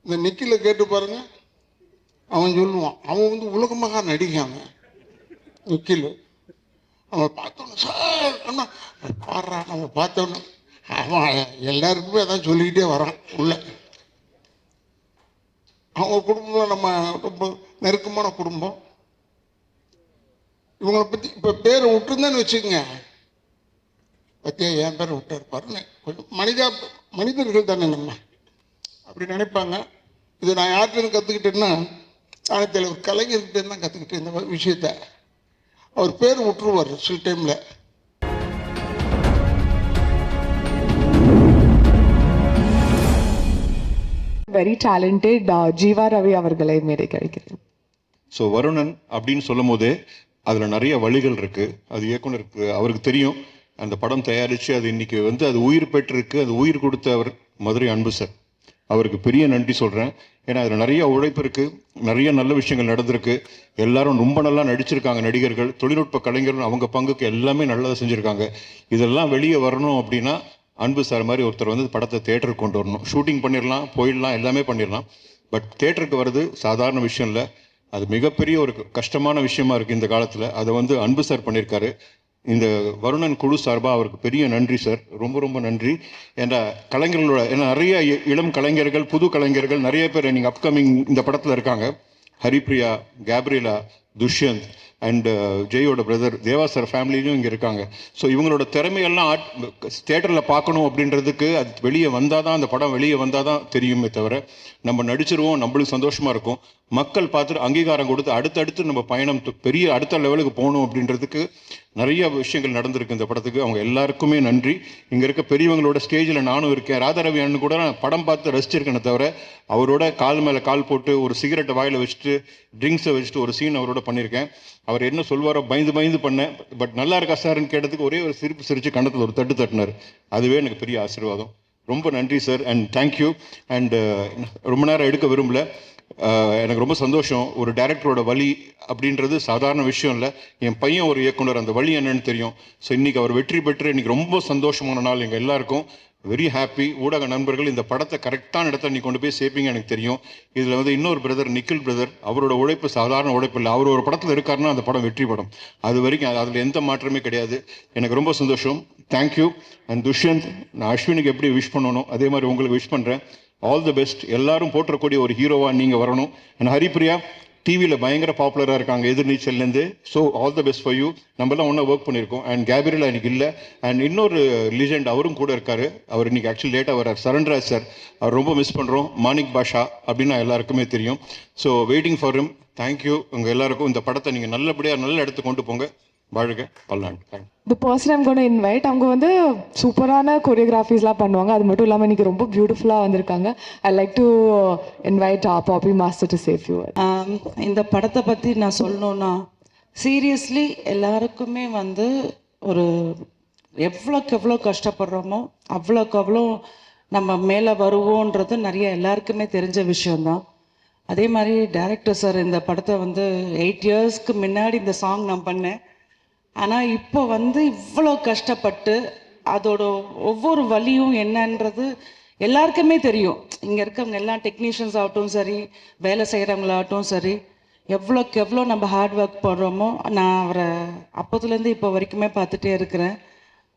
இந்த நிக்கில கேட்டு பாருங்க, அவன் சொல்லுவான், அவன் வந்து உலகமாக நடிக்காங்க நிக்கில். அவன் பார்த்தோன்னு சார் அண்ணா பாடுறா, நம்ம பார்த்தோன்னு அவன் எல்லாருக்குமே அதான் சொல்லிக்கிட்டே வரான் உள்ள. அவங்க குடும்பம் நம்ம ரொம்ப நெருக்கமான குடும்பம். இவங்களை பற்றி இப்போ பேரை விட்டுருந்தேன்னு வச்சுக்கோங்க, பற்றியா என் பேரை விட்டார் பாருன்னு கொஞ்சம் மனிதர்கள் தானே நம்ம அப்படி நினைப்பாங்க. இது நான் யார்கிட்ட கற்றுக்கிட்டேன்னா, தலைவர் கலைஞர்கிட்ட தான் கற்றுக்கிட்டேன் இந்த விஷயத்த. அவர் பேர் விட்டுருவார் சில டைமில். வெரி டேலண்டட் ஜீவா ரவி அவர்களை மேடை கிடைக்கிறேன். ஸோ வருணன் அப்படின்னு சொல்லும் போதே அதில் நிறைய வழிகள் இருக்குது. அது இயக்குனருக்கு அவருக்கு தெரியும். அந்த படம் தயாரித்து அது இன்னைக்கு வந்து அது உயிர் பெற்றிருக்கு. அது உயிர் கொடுத்த அவர் மதுரை அன்பு சார், அவருக்கு பெரிய நன்றி சொல்கிறேன். ஏன்னா அதில் நிறைய உழைப்பு இருக்குது, நிறைய நல்ல விஷயங்கள் நடந்திருக்கு. எல்லாரும் ரொம்ப நல்லா நடிச்சிருக்காங்க. நடிகர்கள், தொழில்நுட்ப கலைஞர்கள் அவங்க பங்குக்கு எல்லாமே நல்லதாக செஞ்சுருக்காங்க. இதெல்லாம் வெளியே வரணும் அப்படின்னா அன்பு சார் மாதிரி ஒருத்தர் வந்து படத்தை தேட்டருக்கு கொண்டு வரணும். ஷூட்டிங் பண்ணிடலாம், போயிடலாம், எல்லாமே பண்ணிடலாம். பட் தேட்டருக்கு வர்றது சாதாரண விஷயம் இல்லை. அது மிகப்பெரிய ஒரு கஷ்டமான விஷயமா இருக்குது இந்த காலத்தில். அதை வந்து அன்பு சார் பண்ணியிருக்காரு. இந்த வருணன் குழு சார்பாக அவருக்கு பெரிய நன்றி சார், ரொம்ப ரொம்ப நன்றி. ஏன்னா கலைஞர்களோட, ஏன்னா நிறைய இளம் கலைஞர்கள், புது கலைஞர்கள் நிறைய பேர் நீங்கள் அப்கமிங் இந்த படத்தில் இருக்காங்க. ஹரிப்ரியா, கேப்ரியலா, துஷ்யந்த் அண்ட் ஜெயோட பிரதர் தேவா சார் ஃபேமிலியும் இங்கே இருக்காங்க. ஸோ இவங்களோட திறமையெல்லாம் தியேட்டரில் பார்க்கணும் அப்படின்றதுக்கு அது வெளியே வந்தால் தான், அந்த படம் வெளியே வந்தால் தான் தெரியுமே தவிர நம்ம நடிச்சிருவோம், நம்மளுக்கு சந்தோஷமாக இருக்கும். மக்கள் பார்த்துட்டு அங்கீகாரம் கொடுத்து அடுத்தடுத்து நம்ம பயணம் பெரிய அடுத்த லெவலுக்கு போகணும் அப்படின்றதுக்கு நிறைய விஷயங்கள் நடந்திருக்கு இந்த படத்துக்கு. அவங்க எல்லாருக்குமே நன்றி. இங்கே இருக்க பெரியவங்களோட ஸ்டேஜில் நானும் இருக்கேன். ராதாரவி அண்ணன் கூட நான் படம் பார்த்து ரசிச்சிருக்கேனே தவிர அவரோட கால் மேலே கால் போட்டு ஒரு சிகரெட்டை வாயில் வச்சுட்டு ட்ரிங்க்ஸை வச்சுட்டு ஒரு சீன் அவரோட பண்ணியிருக்கேன். அவர் என்ன சொல்வாரோ பயந்து பண்ணேன். பட் நல்லா இருக்கா சார்ன்னு கேட்டதுக்கு ஒரே ஒரு சிரிப்பு சிரித்து கண்ணத்தில் ஒரு தட்டு தட்டினார். அதுவே எனக்கு பெரிய ஆசீர்வாதம். ரொம்ப நன்றி சார் அண்ட் தேங்க்யூ. அண்ட் ரொம்ப நேரம் எடுக்க விரும்பல. எனக்கு ரொம்ப சந்தோஷம். ஒரு டைரக்டரோட வழி அப்படின்றது சாதாரண விஷயம் இல்லை. என் பையன் ஒரு இயக்குனர், அந்த வழி என்னன்னு தெரியும். ஸோ இன்றைக்கி அவர் வெற்றி பெற்று இன்றைக்கி ரொம்ப சந்தோஷமான நாள் எங்கள் எல்லாருக்கும். Very happy. ஊடக நண்பர்கள் இந்த படத்தை கரெக்டான இடத்துல நீ கொண்டு போய் சேர்ப்பீங்க எனக்கு தெரியும். இதில் வந்து இன்னொரு பிரதர் நிக்கில் பிரதர், அவரோட உழைப்பு சாதாரண உழைப்பு இல்லை. அவர் ஒரு படத்தில் இருக்காருன்னா அந்த படம் வெற்றி படம். அது வரைக்கும் அதில் எந்த மாற்றமே கிடையாது. எனக்கு ரொம்ப சந்தோஷம். தேங்க்யூ. அண்ட் துஷ்யந்த், நான் அஸ்வினுக்கு எப்படி விஷ் பண்ணணும் அதே மாதிரி உங்களுக்கு விஷ் பண்ணுறேன். All the best. எல்லாரும் போற்றக்கூடிய ஒரு ஹீரோவாக நீங்கள் வரணும். அண்ட் ஹரிப்ரியா டிவியில் பயங்கர பாப்புலராக இருக்காங்க எதிர்நீச்சல்லேருந்து. So all the best for you. நம்மலாம் ஒன்றா ஒர்க் பண்ணியிருக்கோம். அண்ட் கேப்ரியலா இன்னைக்கு இல்லை. அண்ட் இன்னொரு லீஜெண்ட் அவரும் கூட இருக்கார். அவர் இன்னைக்கு ஆக்சுவலி லேட்டாக வர்றார், சரண்ராஜ் சார். அவர் ரொம்ப மிஸ் பண்ணுறோம். மாணிக் பாஷா அப்படின்னு எல்லாருக்குமே தெரியும். So waiting for him. Thank you. உங்கள் எல்லாருக்கும் இந்த படத்தை நீங்கள் நல்லபடியாக நல்ல இடத்துக்கு கொண்டு போங்க. வாழ்க பல்லாண்டு. Thank you. The person I'm going to invite, அவங்க வந்து சூப்பரான கொரியோகிராஃபிஸ்லாம் பண்ணுவாங்க. அது மட்டும் இல்லாமல் இன்றைக்கி ரொம்ப பியூட்டிஃபுல்லாக வந்திருக்காங்க. I like to invite poppy master to safe you. இந்த படத்தை பற்றி நான் சொல்லணுன்னா, சீரியஸ்லி எல்லாருக்குமே வந்து ஒரு எவ்வளோக்கு எவ்வளோ கஷ்டப்படுறோமோ அவ்வளோக்கு அவ்வளோ நம்ம மேலே வருவோன்றது நிறைய எல்லாருக்குமே தெரிஞ்ச விஷயந்தான். அதே மாதிரி டைரக்டர் சார் இந்த படத்தை வந்து 8 இயர்ஸ்க்கு முன்னாடி இந்த சாங் நான் பண்ணேன். ஆனால் இப்போ வந்து இவ்வளோ கஷ்டப்பட்டு அதோட ஒவ்வொரு வலியும் என்னன்றது எல்லாருக்குமே தெரியும். இங்கே இருக்கவங்க எல்லாம் டெக்னீஷியன்ஸ் ஆகட்டும் சரி, வேலை செய்கிறவங்களாகட்டும் சரி, எவ்வளோக்கு எவ்வளோ நம்ம ஹார்ட் ஒர்க் போடுறோமோ. நான் அவரை அப்போதுலேருந்து இப்போ வரைக்குமே பார்த்துட்டே இருக்கிறேன்.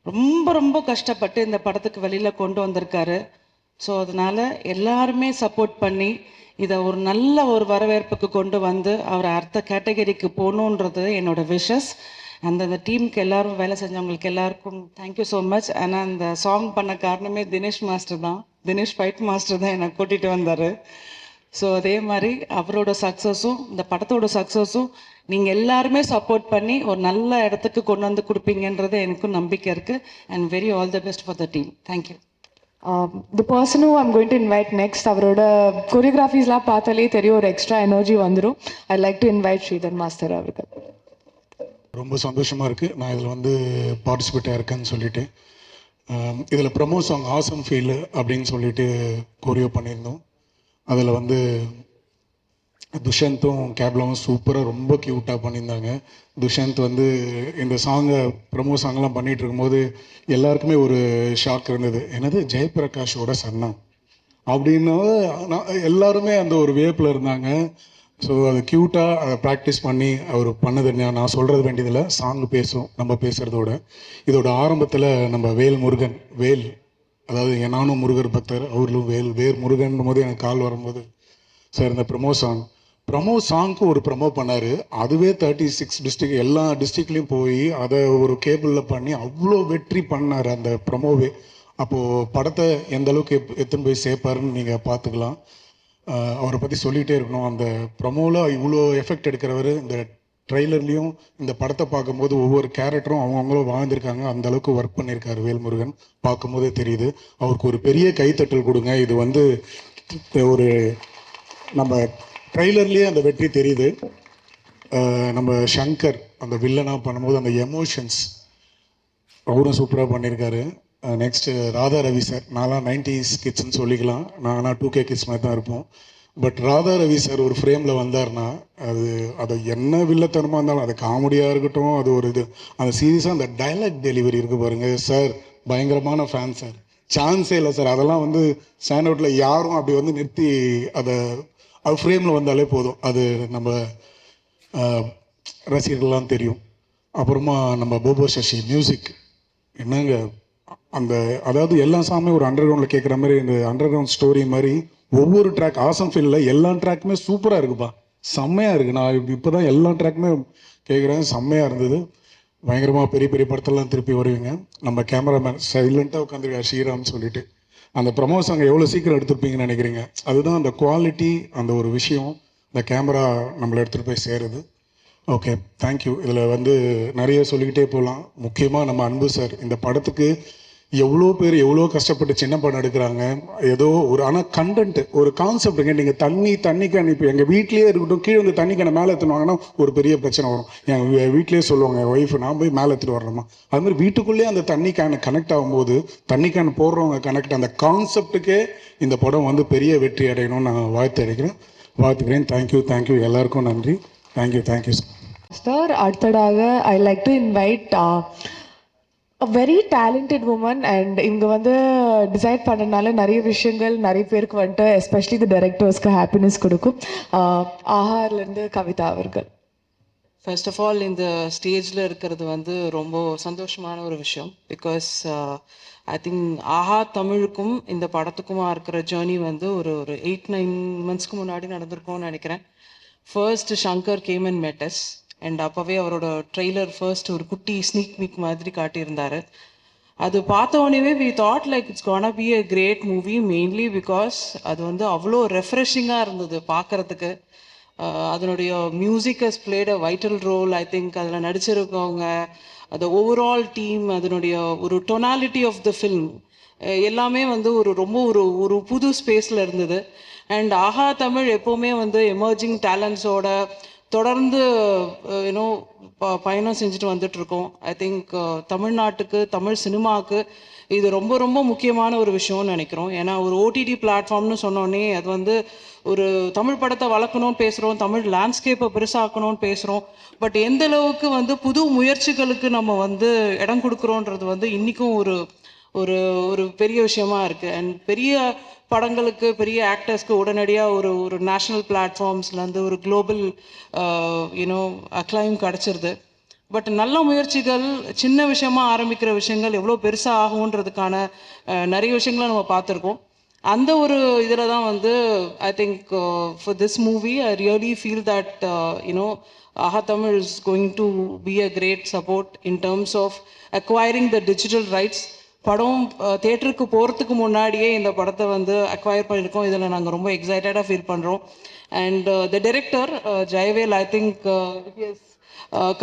ரொம்ப ரொம்ப கஷ்டப்பட்டு இந்த படத்துக்கு வெளியில் கொண்டு வந்திருக்காரு. ஸோ அதனால் எல்லாருமே சப்போர்ட் பண்ணி இதை ஒரு நல்ல ஒரு வரவேற்புக்கு கொண்டு வந்து அவரை அடுத்த கேட்டகரிக்கு போகணுன்றது என்னோட விஷஸ். அந்த டீமுக்கு எல்லாரும் வேலை செஞ்சவங்களுக்கு எல்லாருக்கும் தேங்க்யூ ஸோ மச். ஆனால் அந்த சாங் பண்ண காரணமே தினேஷ் மாஸ்டர் தான். தினேஷ் ஃபைட் மாஸ்டர் தான் என்னை கூட்டிகிட்டு வந்தார். ஸோ அதே மாதிரி அவரோட சக்ஸஸும் இந்த படத்தோட சக்ஸஸும் நீங்கள் எல்லாருமே சப்போர்ட் பண்ணி ஒரு நல்ல இடத்துக்கு கொண்டு வந்து கொடுப்பீங்கன்றது எனக்கும் நம்பிக்கை இருக்குது. And very all the best for the team. Thank you. The person who I'm going to invite next, அவரோட கொரியோகிராஃபிஸ்லாம் பார்த்தாலே தெரியும், ஒரு எக்ஸ்ட்ரா எனர்ஜி வந்துடும். I like to invite Sridhar master அவர்கள். ரொம்ப சந்தோஷமாக இருக்குது நான் இதில் வந்து பார்ட்டிசிபேட் ஆயிருக்கேன்னு சொல்லிட்டு. இதில் ப்ரமோ சாங் ஆசம் ஃபீல் அப்படின்னு சொல்லிட்டு கொரியோ பண்ணியிருந்தோம். அதில் வந்து துஷந்த்தும் கேப்லாவும் சூப்பராக ரொம்ப க்யூட்டாக பண்ணியிருந்தாங்க. துஷந்த் வந்து இந்த சாங்கை ப்ரமோ சாங்லாம் பண்ணிகிட்டு இருக்கும்போது எல்லாருக்குமே ஒரு ஷாக் இருந்தது. என்னது ஜெயபிரகாஷோட சன்னா அப்படின்னு எல்லாருமே அந்த ஒரு வேப்பில் இருந்தாங்க. ஸோ அது க்யூட்டாக அதை ப்ராக்டிஸ் பண்ணி அவர் பண்ணது. நான் சொல்கிறது வேண்டியதில்லை, சாங் பேசும் நம்ம பேசுகிறதோட. இதோட ஆரம்பத்தில் நம்ம வேல், அதாவது நானும் முருகர் பக்தர், அவர்களும் வேர் முருகன் போது எனக்கு கால் வரும்போது, சார் இந்த ப்ரமோ சாங்க்கு ஒரு ப்ரமோ பண்ணார். அதுவே 36 டிஸ்ட்ரிக்ட், எல்லா டிஸ்ட்ரிக்ட்லேயும் போய் அதை ஒரு கேபிளில் பண்ணி அவ்வளோ வெற்றி பண்ணார் அந்த ப்ரமோவே. அப்போது படத்தை எந்த அளவுக்கு எத்தனை போய் சேர்ப்பாருன்னு நீங்கள் பார்த்துக்கலாம். அவரை பற்றி சொல்லிகிட்டே இருக்கணும். அந்த ப்ரமோவில் இவ்வளோ எஃபெக்ட் எடுக்கிறவர், இந்த ட்ரெய்லர்லேயும் இந்த படத்தை பார்க்கும்போது ஒவ்வொரு கேரக்டரும் அவங்கவுங்களும் வாழ்ந்திருக்காங்க. அந்த அளவுக்கு ஒர்க் பண்ணியிருக்காரு வேல்முருகன், பார்க்கும்போதே தெரியுது. அவருக்கு ஒரு பெரிய கைத்தட்டல் கொடுங்க. இது வந்து ஒரு நம்ம ட்ரெய்லர்லேயே அந்த வெற்றி தெரியுது. நம்ம சங்கர் அந்த வில்லனாக பண்ணும்போது அந்த எமோஷன்ஸ் அவரும் சூப்பராக பண்ணியிருக்காரு. Next Radha Ravi sir. நான்லாம் 90s கிட்ஸ்ன்னு சொல்லிக்கலாம், நாங்கள் 2K கிட்ஸ் மாதிரி தான் இருப்போம். பட் ராதா ரவி சார் ஒரு ஃப்ரேமில் வந்தார்னா அது என்ன வில்லத்தனமாக இருந்தாலும், அது காமெடியாக இருக்கட்டும், அது ஒரு இது, அந்த சீரியஸாக அந்த டைலாக் டெலிவரி இருக்குது பாருங்கள் சார், பயங்கரமான ஃபேன் சார். சான்ஸே இல்லை சார். அதெல்லாம் வந்து ஸ்டாண்ட் அவுட்டில் யாரும் அப்படி வந்து நிறுத்தி அது ஃப்ரேமில் வந்தாலே போதும், அது நம்ம ரசிகர்கள்லாம் தெரியும். அப்புறமா நம்ம போபோ சசி மியூசிக் என்னங்க, அந்த அதாவது எல்லா சாமே ஒரு அண்டர் கிரவுண்டில் கேட்குற மாதிரி, இந்த அண்டர் கிரவுண்ட் ஸ்டோரி மாதிரி ஒவ்வொரு ட்ராக் ஆசம் ஃபீல்டில் எல்லா ட்ராக்குமே சூப்பராக இருக்குப்பா, செம்மையாக இருக்குது. நான் இப்போ தான் எல்லா ட்ராக்குமே கேட்குறேன், செம்மையாக இருந்தது. பயங்கரமாக பெரிய பெரிய படத்தெல்லாம் திருப்பி வருவீங்க. நம்ம கேமராமேன் சைலண்ட்டாக உட்காந்துருக்கார் ஸ்ரீராம்னு சொல்லிட்டு. அந்த ப்ரமோ சாங்கை எவ்வளோ சீக்கிரம் எடுத்துருப்பீங்கன்னு நினைக்கிறீங்க? அதுதான் அந்த குவாலிட்டி, அந்த ஒரு விஷயம், இந்த கேமரா நம்மளை எடுத்துகிட்டு போய் சேருது. Okay, thank you. இதில் வந்து நிறைய சொல்லிக்கிட்டே போகலாம். முக்கியமாக நம்ம அன்பு சார், இந்த படத்துக்கு எவ்வளோ பேர் எவ்வளோ கஷ்டப்பட்டு சின்ன படம் எடுக்கிறாங்க. ஏதோ ஒரு ஆனால் கண்டென்ட், ஒரு கான்செப்ட்டுங்க. நீங்கள் தண்ணி கேன் இப்போ எங்கள் வீட்லேயே இருக்கட்டும், கீழே வந்து தண்ணி கேனை மேலே எடுத்துனாங்கன்னா ஒரு பெரிய பிரச்சனை வரும். எங்கள் வீட்லேயே சொல்லுவாங்க என் ஒய்ஃப், நான் போய் மேலே எடுத்துகிட்டு வரணுமா. அதுமாதிரி வீட்டுக்குள்ளேயே அந்த தண்ணி கேனை கனெக்ட் ஆகும்போது, தண்ணி கேன் போடுறவங்க கனெக்ட், அந்த கான்செப்ட்டுக்கே இந்த படம் வந்து பெரிய வெற்றி அடையணும்னு நான் வாழ்த்துக்கிறேன். தேங்க்யூ எல்லாருக்கும் நன்றி. Thank you sir. சார், அடுத்ததாக I like to invite a very talented woman, and இவங்க வந்து டிசைட் பண்ணனால நிறைய விஷயங்கள் நிறைய பேருக்கு வந்துட்டு எஸ்பெஷலி தி டைரக்டர்ஸ்க்கு ஹாப்பினஸ் கொடுக்கும். ஆஹார்லேருந்து கவிதா அவர்கள். ஃபர்ஸ்ட் ஆஃப் ஆல், இந்த ஸ்டேஜில் இருக்கிறது வந்து ரொம்ப சந்தோஷமான ஒரு விஷயம். பிகாஸ் ஐ திங்க் ஆஹா தமிழுக்கும் இந்த படத்துக்குமா இருக்கிற ஜேர்னி வந்து ஒரு 8-9 monthsக்கு முன்னாடி நடந்திருக்கும்னு நினைக்கிறேன். ஃபர்ஸ்ட் ஷங்கர் கேம் அண்ட் மெட்டஸ், அண்ட் அப்போவே அவரோட ட்ரெய்லர் ஃபர்ஸ்ட் ஒரு குட்டி ஸ்னீக் மீக் மாதிரி காட்டியிருந்தார். அது பார்த்த உடனே we thought like it's gonna be a great movie, mainly because அது வந்து அவ்வளோ ரெஃப்ரெஷிங்காக இருந்தது பார்க்குறதுக்கு. அதனுடைய music has played a vital role. I think அதில் நடிச்சிருக்கவங்க, அந்த ஓவரால் டீம், அதனுடைய ஒரு டொனாலிட்டி ஆஃப் த ஃபில்ம் எல்லாமே வந்து ரொம்ப ஒரு புது ஸ்பேஸில் இருந்தது. அண்ட் ஆஹா தமிழ் எப்போவுமே வந்து எமர்ஜிங் டேலண்ட்ஸோட தொடர்ந்து பயணம் செஞ்சுட்டு வந்துட்ருக்கோம். ஐ திங்க் தமிழ்நாட்டுக்கு, தமிழ் சினிமாவுக்கு இது ரொம்ப முக்கியமான ஒரு விஷயம்னு நினைக்கிறோம். ஏன்னா ஒரு ஓடிடி பிளாட்ஃபார்ம்னு சொன்னோடனே அது வந்து ஒரு தமிழ் படத்தை வளர்க்கணும்னு பேசுகிறோம், தமிழ் லேண்ட்ஸ்கேப்பை பெருசாக்கணும்னு பேசுகிறோம். பட் எந்த அளவுக்கு வந்து புது முயற்சிகளுக்கு நம்ம வந்து இடம் கொடுக்குறோன்றது வந்து இன்றைக்கும் ஒரு ஒரு பெரிய விஷயமா இருக்குது. அண்ட் பெரிய படங்களுக்கு, பெரிய ஆக்டர்ஸ்க்கு உடனடியாக ஒரு நேஷ்னல் பிளாட்ஃபார்ம்ஸ்லேருந்து ஒரு குளோபல் அக்ளைம் கிடச்சிருது. பட் நல்ல முயற்சிகள், சின்ன விஷயமா ஆரம்பிக்கிற விஷயங்கள் எவ்வளோ பெருசாக ஆகுன்றதுக்கான நிறைய விஷயங்களை நம்ம பார்த்துருக்கோம். அந்த ஒரு இதில் தான் வந்து I think for this movie I really feel that ஆஹா Tamil is going to be a great support in terms of acquiring the digital rights. படம் தேட்டருக்கு போகிறதுக்கு முன்னாடியே இந்த படத்தை வந்து அக்வயர் பண்ணியிருக்கோம். இதில் நாங்கள் ரொம்ப எக்ஸைட்டடாக ஃபீல் பண்ணுறோம். And the director Jayavel, I think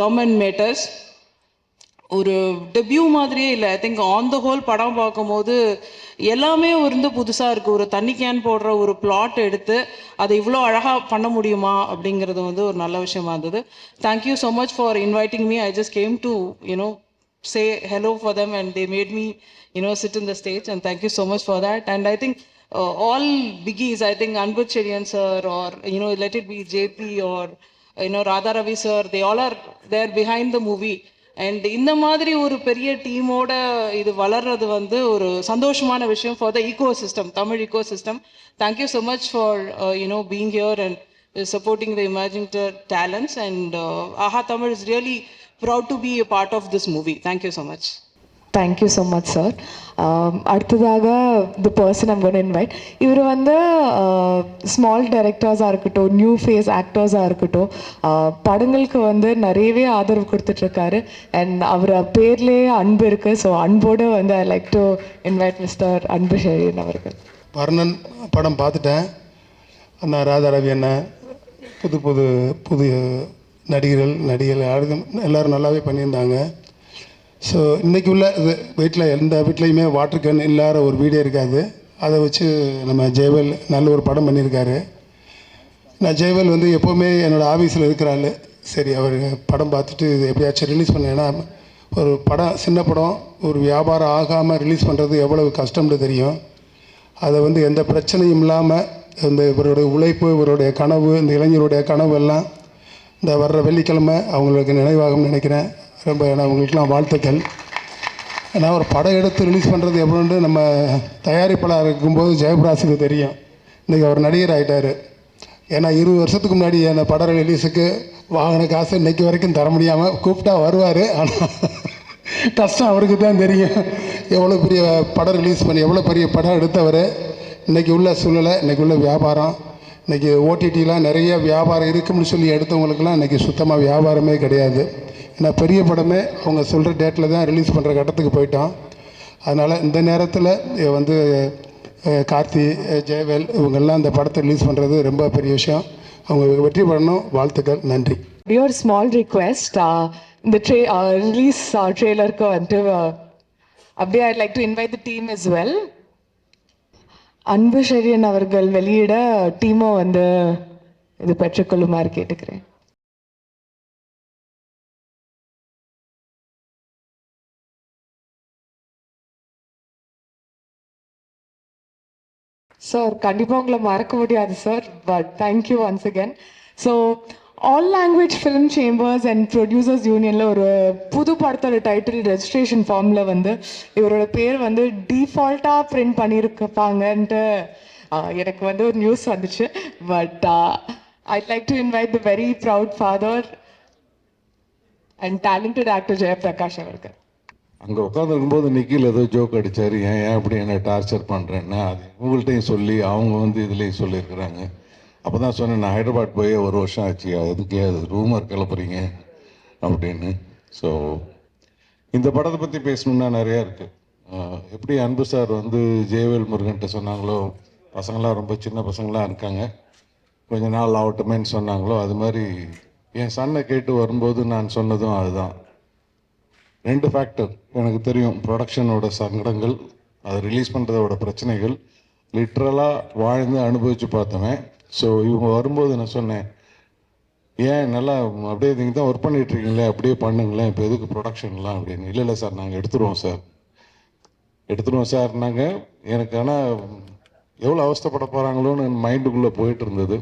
come and matters ஒரு டெபியூ மாதிரியே இல்லை. I think on the whole படம் பார்க்கும்போது எல்லாமே வந்து புதுசாக இருக்குது. ஒரு தண்ணி கேன் போடுற ஒரு பிளாட் எடுத்து அதை இவ்வளோ அழகாக பண்ண முடியுமா அப்படிங்கிறது வந்து ஒரு நல்ல விஷயமா இருந்தது. Thank you so much for inviting me. I just came to say hello for them, and they made me sit in the stage, and thank you so much for that. And I think all biggies, I think Anbu Chedian sir, or let it be JP, or Radha Ravi sir, they all are there behind the movie. And இந்த மாதிரி ஒரு பெரிய டீமோட இது வளர்றது வந்து ஒரு சந்தோஷமான விஷயம் for the ecosystem, Tamil ecosystem. Thank you so much for being here and supporting the emerging talents, and AHA Tamil is really proud to be a part of this movie. Thank you so much. Thank you so much, sir. அடுத்ததாக the person I'm going to invite, இவர் வந்து small டைரக்டர்ஸாக இருக்கட்டும், new face ஆக்டர்ஸாக இருக்கட்டும், படங்களுக்கு வந்து நிறையவே ஆதரவு கொடுத்துட்ருக்காரு. And அவர் பேர்லேயே அன்பு இருக்குது. ஸோ அன்போடு வந்து I like to invite mister அன்பு ஷெரியன் அவர்கள். வர்ணன் படம் பார்த்துட்டேன். அண்ணா ராதா ரவி அண்ணன், புது நடிகர்கள் எல்லோரும் நல்லாவே பண்ணியிருந்தாங்க. ஸோ இன்றைக்கி உள்ள இது வீட்டில் எந்த வீட்லேயுமே வாட்டர் கேன் இல்லாத ஒரு வீடே இருக்காது. அதை வச்சு நம்ம ஜெயவேல் நல்ல ஒரு படம் பண்ணியிருக்காரு. நான் ஜெயவேல் வந்து எப்போவுமே என்னோடய ஆஃபீஸில் இருக்கிறாள். சரி, அவர் படம் பார்த்துட்டு இது எப்படியாச்சும் ரிலீஸ் பண்ண, ஏன்னா ஒரு படம் சின்ன படம் ஒரு வியாபாரம் ஆகாமல் ரிலீஸ் பண்ணுறது எவ்வளவு கஷ்டம்னு தெரியும். அதை வந்து எந்த பிரச்சனையும் இல்லாமல் இந்த இவருடைய உழைப்பு, இவருடைய கனவு, இந்த இளைஞருடைய கனவு எல்லாம் இந்த வர்ற வெள்ளிக்கிழமை அவங்களுக்கு நினைவாகும்னு நினைக்கிறேன். ரொம்ப அவங்களுக்கெல்லாம் வாழ்த்துக்கள். ஏன்னா ஒரு படம் எடுத்து ரிலீஸ் பண்ணுறது எவ்வளோன்னு நம்ம தயாரிப்பாளர் இருக்கும்போது ஜெயபிராஸுக்கு தெரியும். இன்றைக்கி அவர் நடிகர் ஆகிட்டார். ஏன்னா 20 வருஷத்துக்கு முன்னாடி அந்த படம் ரிலீஸுக்கு வாங்கின காசு இன்றைக்கி வரைக்கும் தர முடியாமல் கூப்பிட்டா வருவார். ஆனால் கஷ்டம் அவருக்கு தான் தெரியும். எவ்வளோ பெரிய படம் ரிலீஸ் பண்ணி எவ்வளோ பெரிய படம் எடுத்தவர். இன்றைக்கி உள்ள சூழ்நிலை, இன்றைக்கி உள்ள வியாபாரம், இன்றைக்கி ஓடிடிலாம் நிறைய வியாபாரம் இருக்குன்னு சொல்லி எடுத்தவங்களுக்கெல்லாம் இன்றைக்கி சுத்தமாக வியாபாரமே கிடையாது. ஏன்னா பெரிய படமே அவங்க சொல்கிற டேட்டில் தான் ரிலீஸ் பண்ணுற கட்டத்துக்கு போயிட்டோம். அதனால் இந்த நேரத்தில் வந்து கார்த்தி, ஜெயவேல் இவங்கெல்லாம் இந்த படத்தை ரிலீஸ் பண்ணுறது ரொம்ப பெரிய விஷயம். அவங்க வெற்றி பெறணும். வாழ்த்துக்கள். நன்றி. Your small request, இந்த ரிலீஸ் ட்ரெய்லருக்கு வந்துட்டு அப்படியே I'd like to invite the team as well. அன்பு ஷெரியன் அவர்கள் வெளியிட டீமோ வந்து இது பெற்றுக்கொள்ளுமாறு கேட்டுக்கிறேன். சார், கண்டிப்பாக உங்களை மறக்க முடியாது sir. But thank you once again. So all language film chambers and producers யூனியனில் ஒரு புது படத்தோட டைட்டில் ரெஜிஸ்ட்ரேஷன் ஃபார்மில் வந்து இவரோட பேர் வந்து டிஃபால்ட்டாக பிரிண்ட் பண்ணியிருப்பாங்கன்ட்டு எனக்கு வந்து ஒரு நியூஸ் வந்துச்சு. But I'd like to invite the very proud father and talented actor Jayaprakash அவர்கள். அங்கே உட்காந்துருக்கும்போது நிக்கில் ஏதோ ஜோக் அடித்தார், ஏன் அப்படி என்ன டார்ச்சர் பண்ணுறேன்னா அது இவங்கள்ட்டையும் சொல்லி அவங்க வந்து இதுலேயும் சொல்லியிருக்கிறாங்க. அப்போ தான் சொன்னேன், நான் ஹைதராபாத் போய் 1 வருஷம் ஆச்சு, அதுக்கே அது ரூமர் கிளப்புறீங்க அப்படின்னு. ஸோ இந்த படத்தை பற்றி பேசணுன்னா நிறையா இருக்குது. எப்படி அன்பு சார் வந்து ஜெயவேல் முருகன்ட்ட சொன்னாங்களோ, பசங்களாம் ரொம்ப சின்ன பசங்களாம் இருக்காங்க, கொஞ்ச நாள் ஆகட்டுமேன்னு சொன்னாங்களோ, அது மாதிரி என் சன்னை கேட்டு வரும்போது நான் சொன்னதும் அதுதான். 2 ஃபேக்டர் எனக்கு தெரியும். ப்ரொடக்ஷனோட சங்கடங்கள், அதை ரிலீஸ் பண்ணுறதோட பிரச்சனைகள், லிட்ரலாக வாழ்ந்து அனுபவித்து பார்த்தவன். ஸோ இவங்க வரும்போது நான் சொன்னேன், ஏன் நல்லா அப்படியே நீங்கள் தான் ஒர்க் பண்ணிகிட்ருக்கீங்களே, அப்படியே பண்ணுங்களேன், இப்போ எதுக்கு ப்ரொடக்ஷன்லாம் அப்படின்னு. இல்லை சார், நாங்கள் எடுத்துருவோம் சார்னாங்க. எனக்கு ஆனால் எவ்வளோ அவஸ்தைப்பட போகிறாங்களோன்னு என் மைண்டுக்குள்ளே போயிட்டு இருந்தது.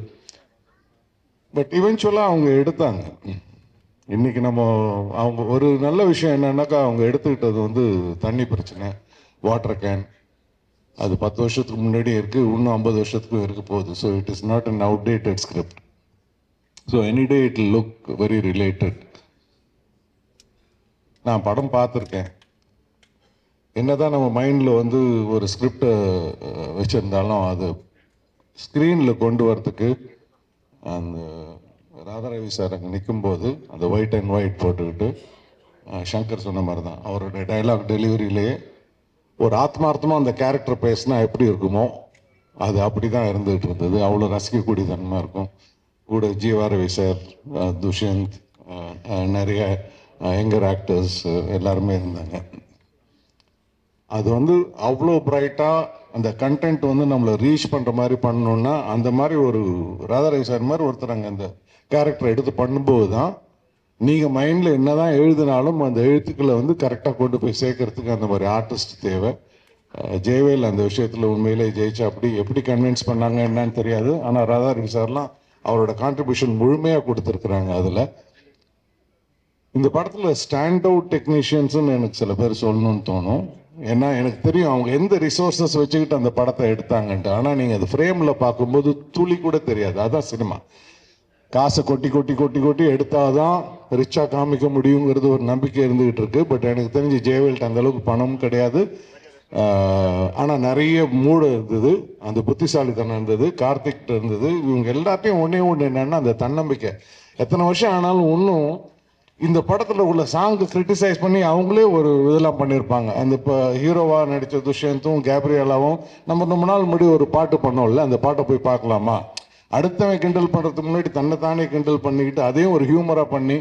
பட் இவென்ச்சுவலாக அவங்க எடுத்தாங்க. இன்றைக்கி அவங்க ஒரு நல்ல விஷயம் என்னன்னாக்கா, அவங்க எடுத்துக்கிட்டது வந்து தண்ணி பிரச்சனை, வாட்டர் கேன். அது 10 வருஷத்துக்கு முன்னாடியே இருக்குது, இன்னும் 50 வருஷத்துக்கும் இருக்க போகுது. So it is not an outdated script. So any day it look very related. நான் படம் பார்த்துருக்கேன். என்னதான் நம்ம மைண்டில் வந்து ஒரு ஸ்கிரிப்டை வச்சுருந்தாலும் அது ஸ்க்ரீனில் கொண்டு வரத்துக்கு அந்த ராதாரவி சார் அங்கே நிற்கும்போது அந்த ஒயிட் அண்ட் ஒயிட் போட்டுக்கிட்டு சங்கர் சொன்ன மாதிரி தான் அவரோட டைலாக் டெலிவரியிலேயே ஒரு ஆத்மார்த்தமாக அந்த கேரக்டர் பேசினா எப்படி இருக்குமோ அது அப்படி தான் இருந்துகிட்டு இருந்தது. அவ்வளோ ரசிக்கக்கூடிய தன்மை இருக்கும். கூட ஜீவாரவி சார், துஷ்யந்த், நிறைய யங்கர் ஆக்டர்ஸ் எல்லாருமே இருந்தாங்க. அது வந்து அவ்வளோ பிரைட்டாக அந்த கண்டென்ட் வந்து நம்மளை ரீச் பண்ணுற மாதிரி பண்ணணுன்னா, அந்த மாதிரி ஒரு ராதாரவி சார் மாதிரி ஒருத்தர் அங்கே அந்த கேரக்டர் எடுத்து பண்ணும்போது தான் நீங்கள் மைண்டில் என்ன தான் எழுதினாலும் அந்த எழுத்துக்களை வந்து கரெக்டாக கொண்டு போய் சேர்க்கறதுக்கு அந்த மாதிரி ஆர்டிஸ்ட் தேவை. ஜெயவேல் அந்த விஷயத்தில் உண்மையிலே ஜெயிச்சா அப்படி எப்படி கன்வின்ஸ் பண்ணாங்க என்னன்னு தெரியாது. ஆனால் ராதாரவி சார்லாம் அவரோட கான்ட்ரிபியூஷன் முழுமையாக கொடுத்துருக்குறாங்க. அதில் இந்த படத்தில் ஸ்டாண்ட் அவுட் டெக்னீஷியன்ஸ்னு எனக்கு சில பேர் சொல்லணும்னு தோணும். ஏன்னா எனக்கு தெரியும் அவங்க எந்த ரிசோர்ஸஸ் வச்சுக்கிட்டு அந்த படத்தை எடுத்தாங்கன்ட்டு. ஆனால் நீங்கள் அது ஃப்ரேமில் பார்க்கும்போது துளி கூட தெரியாது. அதான் சினிமா. காசை கொட்டி கொட்டி கொட்டி கொட்டி எடுத்தாதான் ரிச்சாக காமிக்க முடியுங்கிறது ஒரு நம்பிக்கை இருந்துகிட்டு இருக்கு. பட் எனக்கு தெரிஞ்சு ஜெயவேல்ட்ட அந்த அளவுக்கு பணமும் கிடையாது. ஆனால் நிறைய மூடு இருந்தது, அந்த புத்திசாலித்தனம் இருந்தது, கார்த்திக் இருந்தது. இவங்க எல்லாத்தையும் ஒன்றே ஒன்று என்னன்னா அந்த தன்னம்பிக்கை. எத்தனை வருஷம் ஆனாலும் இன்னும் இந்த படத்தில் உள்ள சாங்கு கிரிட்டிசைஸ் பண்ணி அவங்களே ஒரு இதெல்லாம் பண்ணியிருப்பாங்க. அந்த இப்போ ஹீரோவாக நடித்த துஷ்யந்தும் கேப்ரியலாவும் நம்ம ரொம்ப நாள் முன்னாடி ஒரு பாட்டு பண்ணோம்ல, அந்த பாட்டை போய் பார்க்கலாமா, அடுத்தவன் கிண்டல் பண்ணுறதுக்கு முன்னாடி தன்னைத்தானே கிண்டல் பண்ணிக்கிட்டு அதையும் ஒரு ஹியூமராக பண்ணி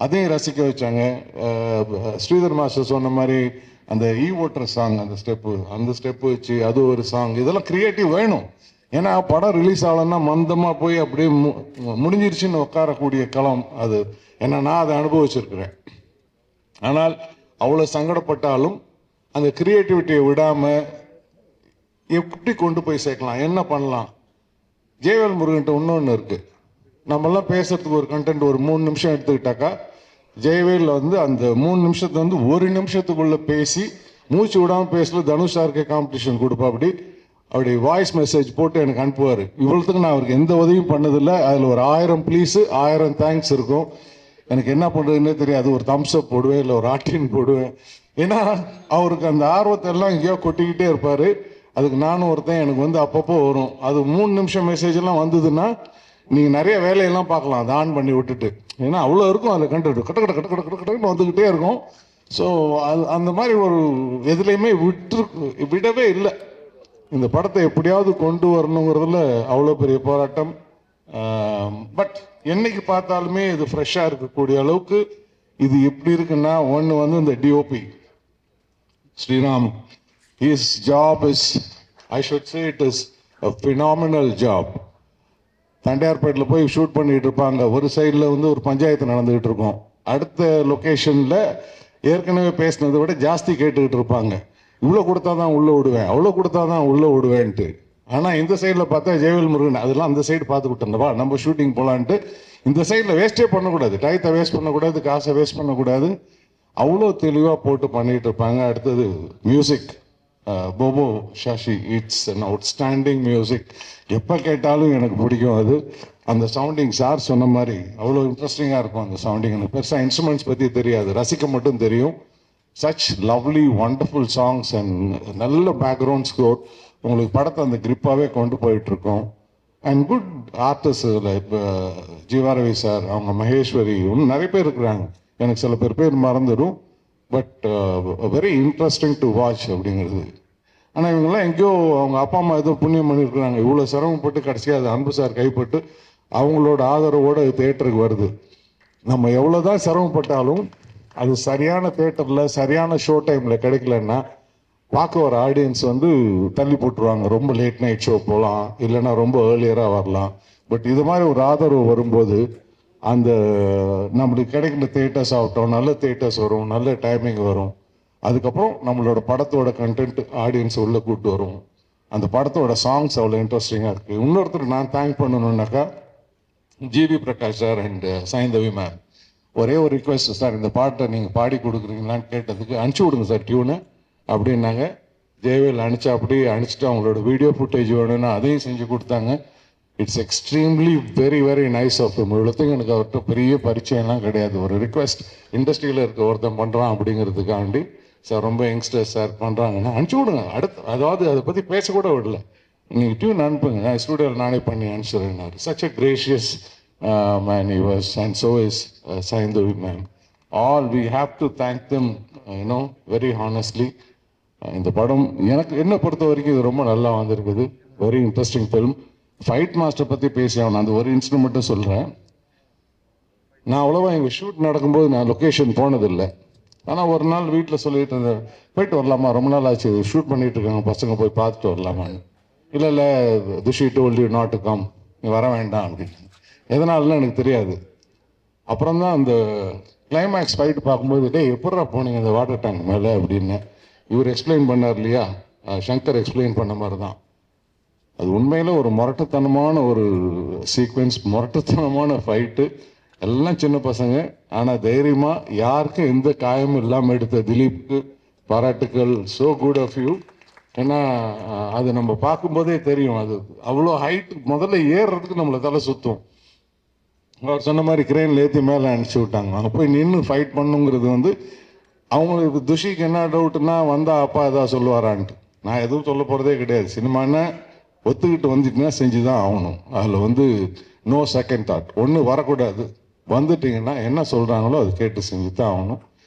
அதையும் ரசிக்க வச்சாங்க. ஸ்ரீதர் மாஸ்டர் சொன்ன மாதிரி அந்த ஓட்டர் சாங், அந்த ஸ்டெப்பு வச்சு அது ஒரு சாங், இதெல்லாம் கிரியேட்டிவ் வேணும். ஏன்னா படம் ரிலீஸ் ஆகலன்னா மந்தமாக போய் அப்படியே முடிஞ்சிருச்சுன்னு உட்காரக்கூடிய களம் அது. ஏன்னா நான் அதை அனுபவிச்சிருக்கிறேன். ஆனால் அவ்வளோ சங்கடப்பட்டாலும் அந்த கிரியேட்டிவிட்டியை விடாமல் எப்படி கொண்டு போய் சேர்க்கலாம், என்ன பண்ணலாம். ஜெயவேல் முருகன்ட்ட இன்னொன்று இருக்குது. நம்மெல்லாம் பேசுறதுக்கு ஒரு கண்டென்ட் ஒரு 3 நிமிஷம் எடுத்துக்கிட்டாக்கா, ஜெயவேல் வந்து அந்த 3 நிமிஷத்தை வந்து 1 நிமிஷத்துக்குள்ளே பேசி மூச்சு விடாமல் பேசல தனுஷ் சாருக்கே காம்படிஷன் கொடுப்பா. அப்படி வாய்ஸ் மெசேஜ் போட்டு எனக்கு அனுப்புவார். இவ்வளோத்துக்கு நான் அவருக்கு எந்த உதவியும் பண்ணதில்லை. அதில் ஒரு 1000 ப்ளீஸு 1000 தேங்க்ஸ் இருக்கும். எனக்கு என்ன பண்ணுறதுன்னே தெரியாது. ஒரு தம்ஸ் அப் போடுவேன், இல்லை ஒரு ஆட்டின் போடுவேன். ஏன்னா அவருக்கு அந்த ஆர்வத்தை எல்லாம் எங்கேயோ கொட்டிக்கிட்டே இருப்பார். அதுக்கு நானும் ஒருத்தன் எனக்கு வந்து அப்பப்போ வரும். அது 3 நிமிஷம் மெசேஜ் எல்லாம் வந்ததுன்னா நீங்கள் நிறைய வேலையெல்லாம் பார்க்கலாம் அதை ஆன் பண்ணி விட்டுட்டு. ஏன்னா அவ்வளோ இருக்கும் அதில் கண்டு கட்ட கட்ட கட்ட கட்ட கட்ட கட்டன்னு வந்துக்கிட்டே இருக்கும். ஸோ அது அந்த மாதிரி ஒரு எதுலேயுமே விடவே இல்லை. இந்த படத்தை எப்படியாவது கொண்டு வரணுங்கிறதுல அவ்வளோ பெரிய போராட்டம். பட் என்னைக்கு பார்த்தாலுமே இது ஃப்ரெஷ்ஷாக இருக்கக்கூடிய அளவுக்கு இது எப்படி இருக்குன்னா, ஒன்று வந்து இந்த DOP Sriram, his job is, I should say it is a phenomenal job. தண்டையார்பேட்டில் போய் ஷூட் பண்ணிட்டு இருப்பாங்க. ஒரு சைடில் வந்து ஒரு பஞ்சாயத்து நடந்துகிட்டு இருக்கும், அடுத்த லொக்கேஷனில் ஏற்கனவே பேசினதை விட ஜாஸ்தி கேட்டுக்கிட்டு இருப்பாங்க. இவ்வளோ கொடுத்தா தான் உள்ளே விடுவேன், அவ்வளோ கொடுத்தா தான் உள்ளே விடுவேன்ட்டு. ஆனால் இந்த சைடில் பார்த்தா ஜெயவேல் முருகன் அதெல்லாம் அந்த சைடு பார்த்துக்கிட்டோம்வா நம்ம ஷூட்டிங் போகலான்ட்டு. இந்த சைடில் வேஸ்ட்டே பண்ணக்கூடாது, டயத்தை வேஸ்ட் பண்ணக்கூடாது, காசை வேஸ்ட் பண்ணக்கூடாது. அவ்வளோ தெளிவாக போட்டு பண்ணிகிட்டு இருப்பாங்க. அடுத்தது music, Bobo Shashi, it's an outstanding music. எப்போ கேட்டாலும் எனக்கு பிடிக்கும் அது. அந்த சவுண்டிங் சார் சொன்ன மாதிரி அவ்வளோ இன்ட்ரெஸ்டிங்காக இருக்கும் அந்த சவுண்டிங். எனக்கு பெருசாக இன்ஸ்ட்ருமெண்ட்ஸ் பற்றி தெரியாது, ரசிக்க மட்டும் தெரியும். Such lovely wonderful songs and நல்ல பேக்ரவுண்ட் ஸ்கோர். உங்களுக்கு படத்தை அந்த கிரிப்பாகவே கொண்டு போயிட்டுருக்கோம். அண்ட் குட் ஆர்டிஸ்டில் இப்போ ஜீவாரவி சார், அவங்க மகேஸ்வரி, இன்னும் நிறைய பேர் இருக்கிறாங்க. எனக்கு சில பேர் மறந்துடும். But very interesting to watch அப்படிங்கிறது. ஆனால் இவங்கெல்லாம் எங்கேயோ அவங்க அப்பா அம்மா ஏதோ புண்ணியம் பண்ணியிருக்கிறாங்க. இவ்வளோ சிரமப்பட்டு கடைசியாக அது அன்பு சார் கைப்பட்டு அவங்களோட ஆதரவோடு தேட்டருக்கு வருது. நம்ம எவ்வளோ தான் சிரமப்பட்டாலும் அது சரியான தேட்டரில் சரியான ஷோ டைமில் கிடைக்கலன்னா பார்க்க வர ஆடியன்ஸ் வந்து தள்ளி போட்டுருவாங்க. ரொம்ப லேட் நைட் ஷோ போகலாம், இல்லைன்னா ரொம்ப ஏர்லியராக வரலாம். பட் இது மாதிரி ஒரு ஆதரவு வரும்போது அந்த நம்மளுக்கு கிடைக்கிற தேட்டர்ஸ் ஆகட்டும், நல்ல தேட்டர்ஸ் வரும், நல்ல டைமிங் வரும். அதுக்கப்புறம் நம்மளோட படத்தோட கண்டென்ட் ஆடியன்ஸ் உள்ளே கூப்பிட்டு வரும். அந்த படத்தோட சாங்ஸ் அவ்வளோ இன்ட்ரெஸ்டிங்காக இருக்குது. இன்னொருத்தர் நான் தேங்க் பண்ணணுன்னாக்கா GV Prakash sir and Saindhavi ma'am. ஒரே ஒரு ரிக்வெஸ்ட் சார், இந்த பாட்டை நீங்கள் பாடி கொடுக்குறீங்களான்னு கேட்டதுக்கு அனுப்பிச்சி விடுங்க சார் டியூனு அப்படின்னாங்க. ஜெயவேல் அனுப்பிச்சிட்டு அவங்களோட வீடியோ ஃபுட்டேஜ் வேணும்னா அதையும் செஞ்சு கொடுத்தாங்க. It's extremely very very nice of him. இவ்வளோத்துக்கு எனக்கு அவர்கிட்ட பெரிய பரிச்சயம்லாம் கிடையாது. ஒரு ரிக்வெஸ்ட் இண்டஸ்ட்ரியில் இருக்க ஒருத்தன் பண்ணுறான் அப்படிங்கிறதுக்காண்டி, சார் ரொம்ப யங்ஸ்டர்ஸ் சார் பண்ணுறாங்கன்னா அனுப்பிச்சி விடுங்க. அதாவது அதை பற்றி பேசக்கூட விடல, நீங்கள் டியூன் அனுப்புங்க, நான் ஸ்டூடியோவில் நானே பண்ணி அனுப்பிச்சிடுறேன். Such a gracious man he was, and so is Saindavi ma'am. All we have to thank them, very honestly. இந்த படம் எனக்கு என்னை பொறுத்த வரைக்கும் இது ரொம்ப நல்லா வந்திருக்குது. Very interesting film. Fight master பற்றி பேசி ஆகணும். அந்த ஒரு இன்சிடென்ட் மட்டும் சொல்கிறேன். நான் அவ்வளோவா எங்கள் ஷூட் நடக்கும்போது நான் லொக்கேஷன் போனதில்லை. ஆனால் ஒரு நாள் வீட்டில் சொல்லிட்டு இருந்தேன், போயிட்டு வரலாமா, ரொம்ப நாள் ஆச்சு ஷூட் பண்ணிட்டு இருக்காங்க பசங்க, போய் பார்த்துட்டு வரலாமான்னு. இல்லை Thushi told you not to come, நீ வர வேண்டாம் அப்படின்னு. எதனாலன்னு எனக்கு தெரியாது. அப்புறம் தான் அந்த கிளைமேக்ஸ் ஃபைட்டு பார்க்கும்போது, எப்படா போனீங்க இந்த வாட்டர் டேங்க் மேலே அப்படின்னு இவர் எக்ஸ்பிளைன் பண்ணார் இல்லையா, சங்கர் எக்ஸ்பிளைன் பண்ண மாதிரி தான். அது உண்மையில் ஒரு முரட்டுத்தனமான ஒரு சீக்வென்ஸ், முரட்டுத்தனமான ஃபைட்டு. எல்லாம் சின்ன பசங்க, ஆனால் தைரியமாக யாருக்கும் எந்த காயமும் இல்லாமல் எடுத்த திலீப்புக்கு பாராட்டுக்கள். So good of you. ஏன்னா அது நம்ம பார்க்கும்போதே தெரியும், அது அவ்வளோ ஹைட் முதல்ல ஏறுறதுக்கு நம்மளை தலை சுற்றும். அவர் சொன்ன மாதிரி கிரெயினில் ஏற்றி மேலே அனுப்பிச்சி விட்டாங்க. அங்கே போய் நின்று ஃபைட் பண்ணுங்கிறது வந்து அவங்களுக்கு துஷிக்கு என்ன டவுட்னா வந்தால் அப்பா எதாவது சொல்லுவாரான்ட்டு. நான் எதுவும் சொல்ல போகிறதே கிடையாது. சினிமானா ஒத்துக்கிட்டு வந்துட்டுனா செஞ்சு தான் ஆகணும். அதில் வந்து நோ செகண்ட் தாட். ஒன்று வரக்கூடாது, வந்துட்டிங்கன்னா என்ன சொல்கிறாங்களோ அது கேட்டு செஞ்சு தான் ஆகணும்.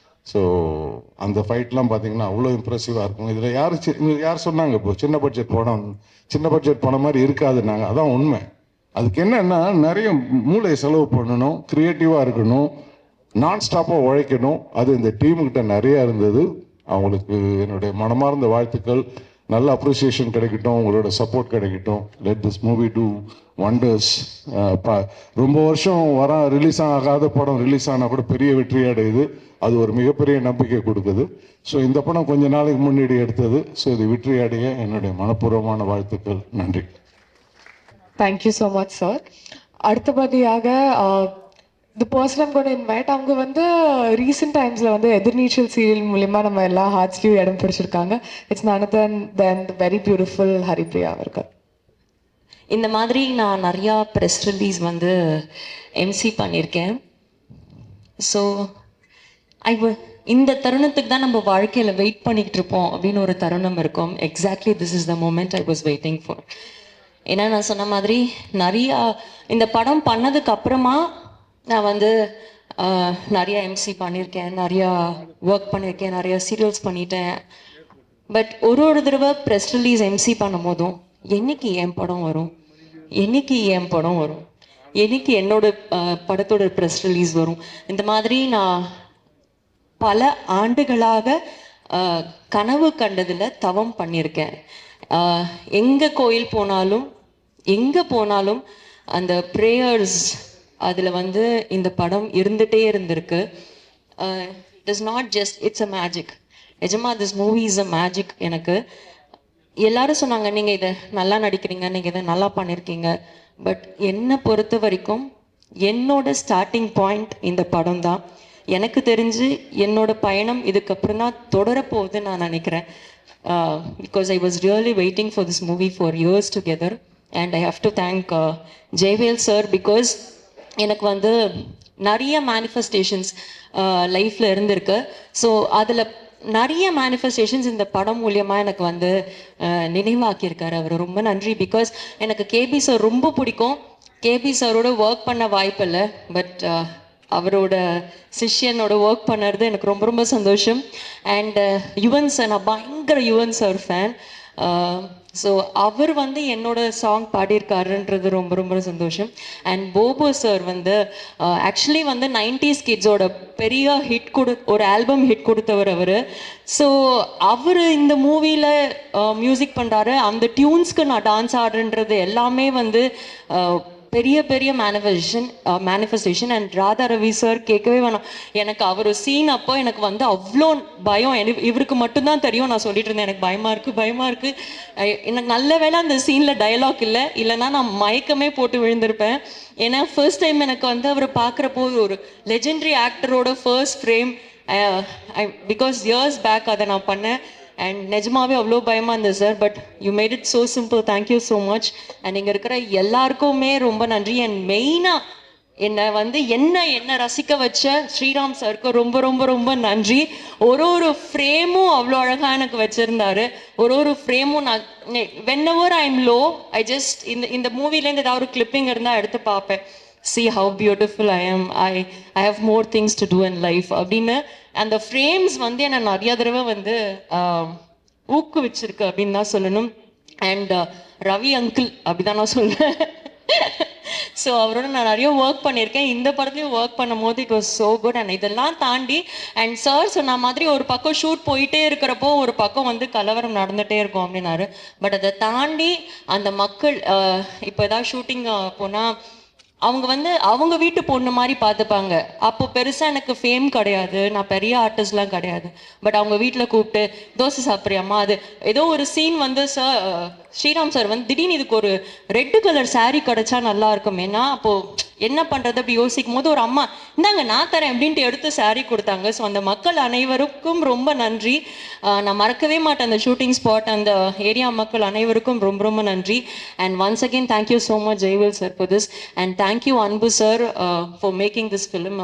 ஸோ அந்த ஃபைட்லாம் பார்த்தீங்கன்னா அவ்வளோ இம்ப்ரெசிவாக இருக்கும். இதில் யார் சொன்னாங்க இப்போ சின்ன பட்ஜெட் படம் மாதிரி இருக்காதுன்னாங்க. அதான் உண்மை. அதுக்கு என்னன்னா நிறைய மூளையை செலவு பண்ணணும், க்ரியேட்டிவாக இருக்கணும், நான் ஸ்டாப்பாக உழைக்கணும். அது இந்த டீமுக்கிட்ட நிறையா இருந்தது. அவங்களுக்கு என்னுடைய மனமார்ந்த வாழ்த்துக்கள். நல்ல அப்ரிசியேஷன் கிடைக்கட்டும், உங்களோட சப்போர்ட் கிடைக்கட்டும். Let this movie two wonders. ரொம்ப வருஷம் ரிலீஸ் ஆகாத படம் ரிலீஸ் ஆனால் கூட பெரிய வெற்றி அடையுது. அது ஒரு மிகப்பெரிய நம்பிக்கை கொடுக்குது. ஸோ இந்த படம் கொஞ்ச நாளைக்கு முன்னாடி எடுத்தது. ஸோ இது வெற்றி அடைய என்னுடைய மனப்பூர்வமான வாழ்த்துக்கள். நன்றி. Thank you so much sir. அடுத்தபடியாக the person I'm gonna invite, அவங்க வந்து ரீசெண்ட் டைம்ஸில் வந்து எதிர்நீச்சல் சீரியல் மூலிமா நம்ம எல்லா ஹார்ட்ஸ்லையும் இடம் பிடிச்சிருக்காங்க. It's none other than the very beautiful Haripriya அவர்கள். இந்த மாதிரி நான் நிறையா ப்ரெஸ் ரிலீஸ் வந்து எம்சி பண்ணியிருக்கேன். ஸோ இந்த தருணத்துக்கு தான் நம்ம வாழ்க்கையில் வெயிட் பண்ணிக்கிட்டு இருப்போம் அப்படின்னு ஒரு தருணம் இருக்கும். Exactly this is the moment I was waiting for. ஏன்னா நான் சொன்ன மாதிரி நிறையா இந்த படம் பண்ணதுக்கு அப்புறமா நான் வந்து நிறையா எம்சி பண்ணியிருக்கேன், நிறையா ஒர்க் பண்ணியிருக்கேன், நிறையா சீரியல்ஸ் பண்ணிட்டேன். பட் ஒரு தடவை ப்ரெஸ் ரிலீஸ் எம்சி பண்ணும் போதும் என்னைக்கு என் படம் வரும், என்னைக்கு என் படம் வரும், என்னைக்கு என்னோட படத்தோட ப்ரெஸ் ரிலீஸ் வரும், இந்த மாதிரி நான் பல ஆண்டுகளாக கனவு கண்டதில் தவம் பண்ணியிருக்கேன். எங்கே கோயில் போனாலும் எங்கே போனாலும் அந்த ப்ரேயர்ஸ் அதில் வந்து இந்த படம் இருந்துகிட்டே இருந்திருக்கு. It is not just it's a magic. நிஜமா this movie is a magic. எனக்கு எல்லாரும் சொன்னாங்க நீங்கள் இதை நல்லா நடிக்கிறீங்க, நீங்கள் இதை நல்லா பண்ணியிருக்கீங்க. பட் என்னை பொறுத்த வரைக்கும் என்னோட ஸ்டார்டிங் பாயிண்ட் இந்த படம் தான். எனக்கு தெரிஞ்சு என்னோட பயணம் இதுக்கப்புறம் தான் தொடரப்போகுதுன்னு நான் நினைக்கிறேன். Because I was really waiting for this movie for years together, and I have to thank Jayvel sir, because எனக்கு வந்து நிறைய மேனிஃபெஸ்டேஷன்ஸ் லைஃப்பில் இருந்திருக்கு. ஸோ அதில் நிறைய மேனிஃபெஸ்டேஷன்ஸ் இந்த படம் மூலியமாக எனக்கு வந்து நினைவாக்கியிருக்காரு. அவர் ரொம்ப நன்றி. பிகாஸ் எனக்கு கேபி சார் ரொம்ப பிடிக்கும். கேபி சாரோட ஒர்க் பண்ண வாய்ப்பு இல்லை, பட் அவரோட சிஷ்யனோட ஒர்க் பண்ணுறது எனக்கு ரொம்ப ரொம்ப சந்தோஷம். அண்ட் யுவன் சார், நான் பயங்கர யுவன் சார் ஃபேன். ஸோ அவர் வந்து என்னோட சாங் பாடியிருக்காருன்றது ரொம்ப ரொம்ப சந்தோஷம். அண்ட் போபோ சார் வந்து ஆக்சுவலி வந்து 90s கிட்ஸோட பெரிய ஹிட் ஒரு ஆல்பம் ஹிட் கொடுத்தவர் அவர். ஸோ அவர் இந்த மூவியில் மியூசிக் பண்ணுறாரு. அந்த டியூன்ஸ்க்கு நான் டான்ஸ் ஆடுறன்றது எல்லாமே வந்து பெரிய பெரிய manifestation. And Radha Ravi sir கேட்கவே வேணாம். எனக்கு அவர் சீன் அப்போ எனக்கு வந்து அவ்வளோ பயம். இவருக்கு மட்டும்தான் தெரியும். நான் சொல்லிட்டு இருந்தேன் எனக்கு பயமாக இருக்குது. எனக்கு நல்ல வேளை அந்த சீனில் டயலாக் இல்லைன்னா நான் மயக்கமே போட்டு விழுந்திருப்பேன். ஏன்னா ஃபர்ஸ்ட் டைம் எனக்கு வந்து அவரை பார்க்குறப்போ ஒரு லெஜெண்டரி ஆக்டரோட first frame, because years back அதை நான் பண்ணேன். அண்ட் நிஜமாவே அவ்வளோ பயமாக இருந்தது sir. But you made it so simple. Thank you so much. And இங்கே இருக்கிற எல்லாருக்குமே ரொம்ப நன்றி. அண்ட் மெயினாக என்னை வந்து என்ன ரசிக்க வச்ச ஸ்ரீராம் சாருக்கு ரொம்ப ரொம்ப ரொம்ப நன்றி. ஒரு ஃப்ரேமும் அவ்வளோ அழகாக எனக்கு வச்சுருந்தாரு. ஒரு ஃப்ரேமும் நான் whenever I am low, I just இந்த மூவிலேருந்து ஏதாவது ஒரு கிளிப்பிங் இருந்தால் எடுத்து பார்ப்பேன். See how beautiful I am. I have more things to do in life அப்படின்னு அந்த ஃப்ரேம்ஸ் வந்து என்னை நிறைய தடவை வந்து ஊக்குவிச்சிருக்கு அப்படின்னு தான் சொல்லணும். அண்ட் ரவி அங்கிள் அப்படிதான் நான் சொல்றேன். ஸோ அவரோட நான் நிறைய ஒர்க் பண்ணியிருக்கேன். இந்த படத்துலையும் ஒர்க் பண்ணும் போது it was so good. And இதெல்லாம் தாண்டி அண்ட் சார் சொன்ன மாதிரி ஒரு பக்கம் ஷூட் போயிட்டே இருக்கிறப்போ ஒரு பக்கம் வந்து கலவரம் நடந்துகிட்டே இருக்கும் அப்படின்னாரு. பட் அதை தாண்டி அந்த மக்கள் இப்போ ஏதாவது ஷூட்டிங் போனால் அவங்க வந்து அவங்க வீட்டு பொண்ணு மாதிரி பார்த்துப்பாங்க. அப்போ பெருசாக எனக்கு ஃபேம் கிடையாது, நான் பெரிய ஆர்டிஸ்ட்லாம் கிடையாது. பட் அவங்க வீட்டில் கூப்பிட்டு தோசை சாப்பிட்றியாம்மா, அது ஏதோ ஒரு சீன் வந்து ஸ்ரீராம் சார் வந்து திடீர்னு இதுக்கு ஒரு ரெட் கலர் saree கிடைச்சா நல்லா இருக்குமேனா, அப்போ என்ன பண்றது அப்படி யோசிக்கும் போது ஒரு அம்மா இந்தாங்க நான் தரேன் அப்படின்ட்டு எடுத்து saree கொடுத்தாங்க. ஸோ அந்த மக்கள் அனைவருக்கும் ரொம்ப நன்றி. நான் மறக்கவே மாட்டேன் அந்த ஷூட்டிங் ஸ்பாட், அந்த ஏரியா மக்கள் அனைவருக்கும் ரொம்ப ரொம்ப நன்றி. And once again thank you so much Jayavel sir for this, and thank you Anbu sir for making this film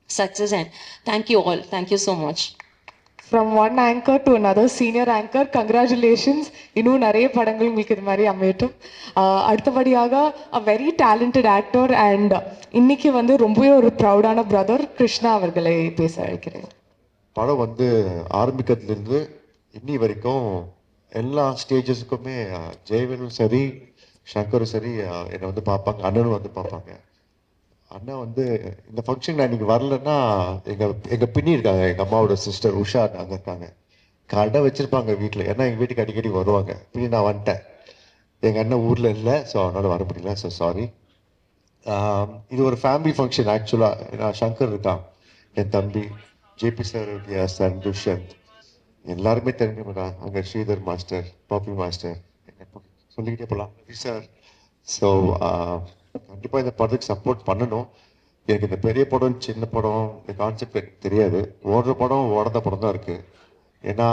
success, and thank you all, thank you so much. From one anchor to another senior anchor, congratulations. இன்னும் நிறைய படங்கள் உங்களுக்கு இது மாதிரி அமையட்டும். அடுத்தபடியாக a very talented actor and இன்னைக்கு வந்து ரொம்பவே ஒரு ப்ரௌடான பிரதர் கிருஷ்ணா அவர்களை பேச அழைக்கிறேன். படம் வந்து ஆரம்பிக்கிறதுலேருந்து இன்னி வரைக்கும் எல்லா ஸ்டேஜஸுக்குமே ஜெயவேலும் சரி சங்கரும் சரி என்னை வந்து பார்ப்பாங்க, அண்ணனும் வந்து பார்ப்பாங்க. அண்ணன் வந்து இந்த ஃபங்க்ஷன் நான் இன்னைக்கு வரலன்னா எங்கள் பின்னி இருக்காங்க, எங்கள் அம்மாவோட சிஸ்டர் உஷா அங்கே இருக்காங்க, கடை வச்சுருப்பாங்க வீட்டில். ஏன்னா எங்கள் வீட்டுக்கு அடிக்கடி வருவாங்க. பின்னி நான் வந்துட்டேன், எங்கள் அண்ணன் ஊரில் இல்லை, ஸோ அவனால் வர முடியல, ஸோ சாரி. இது ஒரு ஃபேமிலி ஃபங்க்ஷன் ஆக்சுவலாக. நான் சங்கர் இருக்கான், என் தம்பி ஜேபி சார், சார் துஷ்யந்த், எல்லாருமே தெரிஞ்சவங்க. அங்கே ஸ்ரீதர் மாஸ்டர், பாப்பி மாஸ்டர், சொல்லிக்கிட்டே போகலாம் சார். ஸோ கண்டிப்பாக இந்த படத்துக்கு சப்போர்ட் பண்ணணும். எனக்கு இந்த பெரிய படம் சின்ன படம் இந்த கான்செப்ட் எனக்கு தெரியாது. ஓடுற படம் ஓடாத படம் தான் இருக்குது. ஏன்னா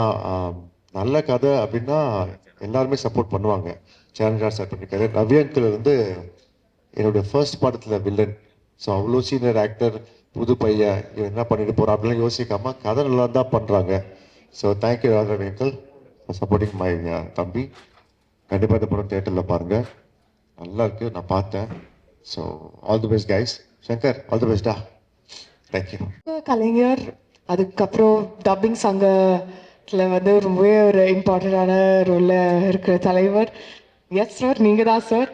நல்ல கதை அப்படின்னா எல்லாருமே சப்போர்ட் பண்ணுவாங்க. சேனல் சார் பண்ணியிருக்காரு. ரவி அங்கிள் வந்து என்னுடைய ஃபர்ஸ்ட் படத்தில் வில்லன். ஸோ அவ்வளோ சீனியர் ஆக்டர், புது பையன், இவன் என்ன பண்ணிட்டு போகிறான் அப்படிலாம் யோசிக்காம கதை நல்லா தான் பண்ணுறாங்க. So thank you Ravi uncle for supporting my தம்பி. கண்டிப்பாக இந்த படம் தியேட்டரில் பாருங்கள், நல்லா இருக்கு, நான் பார்த்தேன். So all the best guys. Shankar all the பெஸ்டா. தேங்க்யூ. கலைஞர், அதுக்கப்புறம் டப்பிங் சங்கத்தில் வந்து ரொம்பவே ஒரு இம்பார்ட்டண்டான ரோலில் இருக்கிற தலைவர். எஸ் சார், நீங்கள் தான் sir.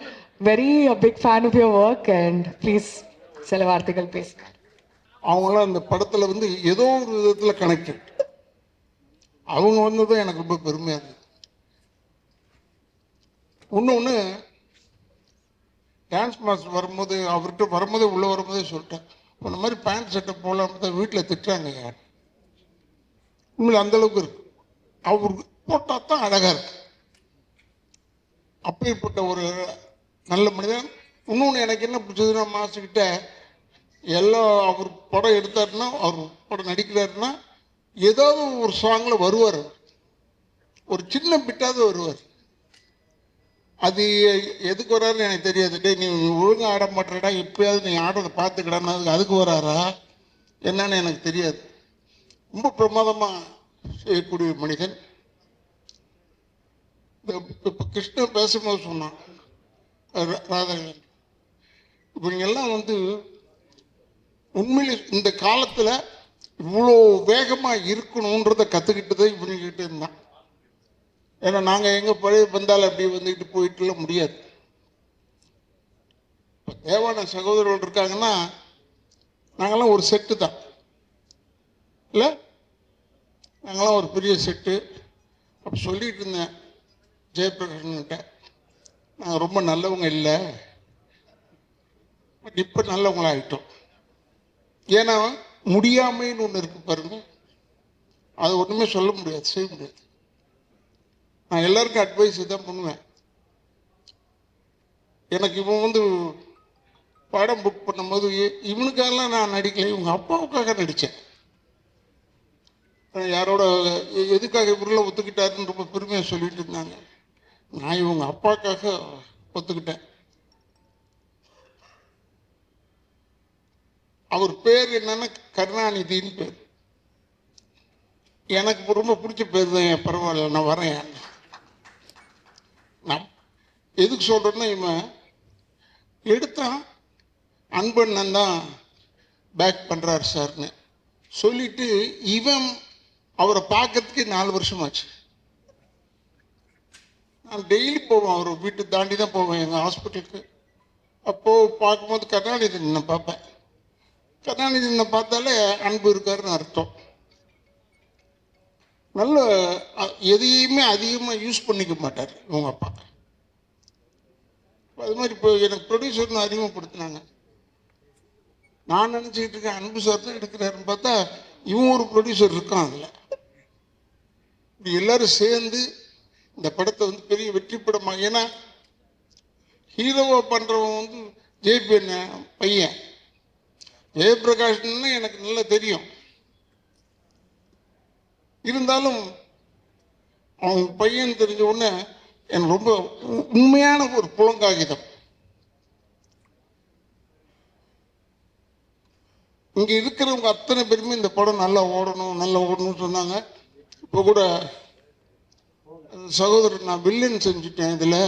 Very big fan of your work and please சில வார்த்தைகள் பேசுங்க. அவங்களாம் அந்த படத்தில் வந்து ஏதோ ஒரு விதத்தில் கனெக்டட். அவங்க வந்ததும் எனக்கு ரொம்ப பெருமையாக இருந்தது. இன்னொன்று, டான்ஸ் மாஸ்டர் வரும்போது அவர்கிட்ட வரும்போதே உள்ளே வரும்போதே சொல்லிட்டேன், இந்த மாதிரி பேண்ட் சட்டை போகலான்னு தான் வீட்டில் திட்டுறாங்க யார். உண்மையில் அந்தளவுக்கு இருக்கு, அவருக்கு போட்டால் தான் அழகாக இருக்கு. அப்பேற்பட்ட ஒரு நல்ல மனிதன். இன்னொன்று எனக்கு என்ன பிடிச்சதுன்னா, மாஸ்டர்கிட்ட எல்லாம் அவர் படம் எடுத்தாருன்னா, அவர் படம் நடிக்கிறாருன்னா ஏதாவது ஒரு சாங்கில் வருவார், ஒரு சின்ன பிட்டாவது வருவார். அது எதுக்கு வராருன்னு எனக்கு தெரியாது. டே நீ ஒழுங்காக ஆட மாட்டேடா, எப்பயாவது நீ ஆடுறதை பார்த்துக்கிடான்னு அதுக்கு வராரா என்னன்னு எனக்கு தெரியாது. ரொம்ப பிரமாதமாக செய்யக்கூடிய மனிதன். இப்போ கிருஷ்ணன் பேசும்போது சொன்னான் ராதாகிருஷ்ணன், இவங்கெல்லாம் வந்து உண்மையிலே இந்த காலத்தில் இவ்வளோ வேகமாக இருக்கணுன்றதை கற்றுக்கிட்டதை இவங்ககிட்ட இருந்தான். ஏன்னா நாங்கள் எங்கே பழைய வந்தாலும் அப்படி வந்துக்கிட்டு போயிட்டுலாம் முடியாது. இப்போ தேவான சகோதரர்கள் இருக்காங்கன்னா நாங்கள்லாம் ஒரு செட்டு தான் இல்லை, நாங்களாம் ஒரு பெரிய செட்டு. அப்போ சொல்லிகிட்டு இருந்தேன் ஜெயபிரகாஷ்கிட்ட, நாங்கள் ரொம்ப நல்லவங்க இல்லை, பட் இப்போ நல்லவங்களாகிட்டோம். ஏன்னா முடியாமைன்னு ஒன்று இருக்கு பாருங்க, அது ஒன்றுமே சொல்ல முடியாது, செய்ய முடியாது. நான் எல்லாருக்கும் அட்வைஸ் தான் பண்ணுவேன். எனக்கு இவன் வந்து படம் புக் பண்ணும்போது இவனுக்காகலாம் நான் நடிக்கல, இவங்க அப்பாவுக்காக நடித்தேன். யாரோட எதுக்காக இவரில் ஒத்துக்கிட்டாருன்னு ரொம்ப பெருமையாக சொல்லிட்டு இருந்தாங்க. நான் இவங்க அப்பாவுக்காக ஒத்துக்கிட்டேன். அவர் பேர் என்னன்னா கருணாநிதின்னு பேர். எனக்கு ரொம்ப பிடிச்ச பேர் தான். பரவாயில்ல, நான் வரேன். நான் எதுக்கு சொல்கிறேன்னா, இவன் எடுத்தான் அன்பண்ணன் தான் பேக் பண்ணுறாரு சார்னு சொல்லிட்டு இவன் அவரை பார்க்கறதுக்கு 4 வருஷமாச்சு. நான் டெய்லி போவேன், அவர் வீட்டு தாண்டி தான் போவேன் எங்கள் ஹாஸ்பிட்டலுக்கு. அப்போது பார்க்கும்போது கருணாநிதி நான் பார்ப்பேன். கருணாநிதி நான் பார்த்தாலே அன்பு இருக்காருன்னு அர்த்தம். நல்ல எதையுமே அதிகமாக யூஸ் பண்ணிக்க மாட்டார் இவங்க அப்பா. அது மாதிரி இப்போ எனக்கு ப்ரொடியூசர்னு அறிமுகப்படுத்தினாங்க. நான் நினச்சிக்கிட்டு இருக்கேன் அன்பு சார் தான் எடுக்கிறாருன்னு பார்த்தா இவன் ஒரு ப்ரொடியூசர் இருக்கான். அதில் இப்படி எல்லோரும் சேர்ந்து இந்த படத்தை வந்து பெரிய வெற்றி படமாக, ஏன்னா ஹீரோவை பண்ணுறவன் வந்து ஜெயபி பையன் ஜெயபிரகாஷ்னு எனக்கு நல்லா தெரியும். இருந்தாலும் அவன் பையன் தெரிஞ்ச உடனே எனக்கு ரொம்ப உண்மையான ஒரு புலங்காகிதம். இங்கே இருக்கிறவங்க அத்தனை பேருமே இந்த படம் நல்லா ஓடணும்னு சொன்னாங்க. இப்போ கூட சகோதரர் நான் வில்லன் செஞ்சுட்டேன் இதில்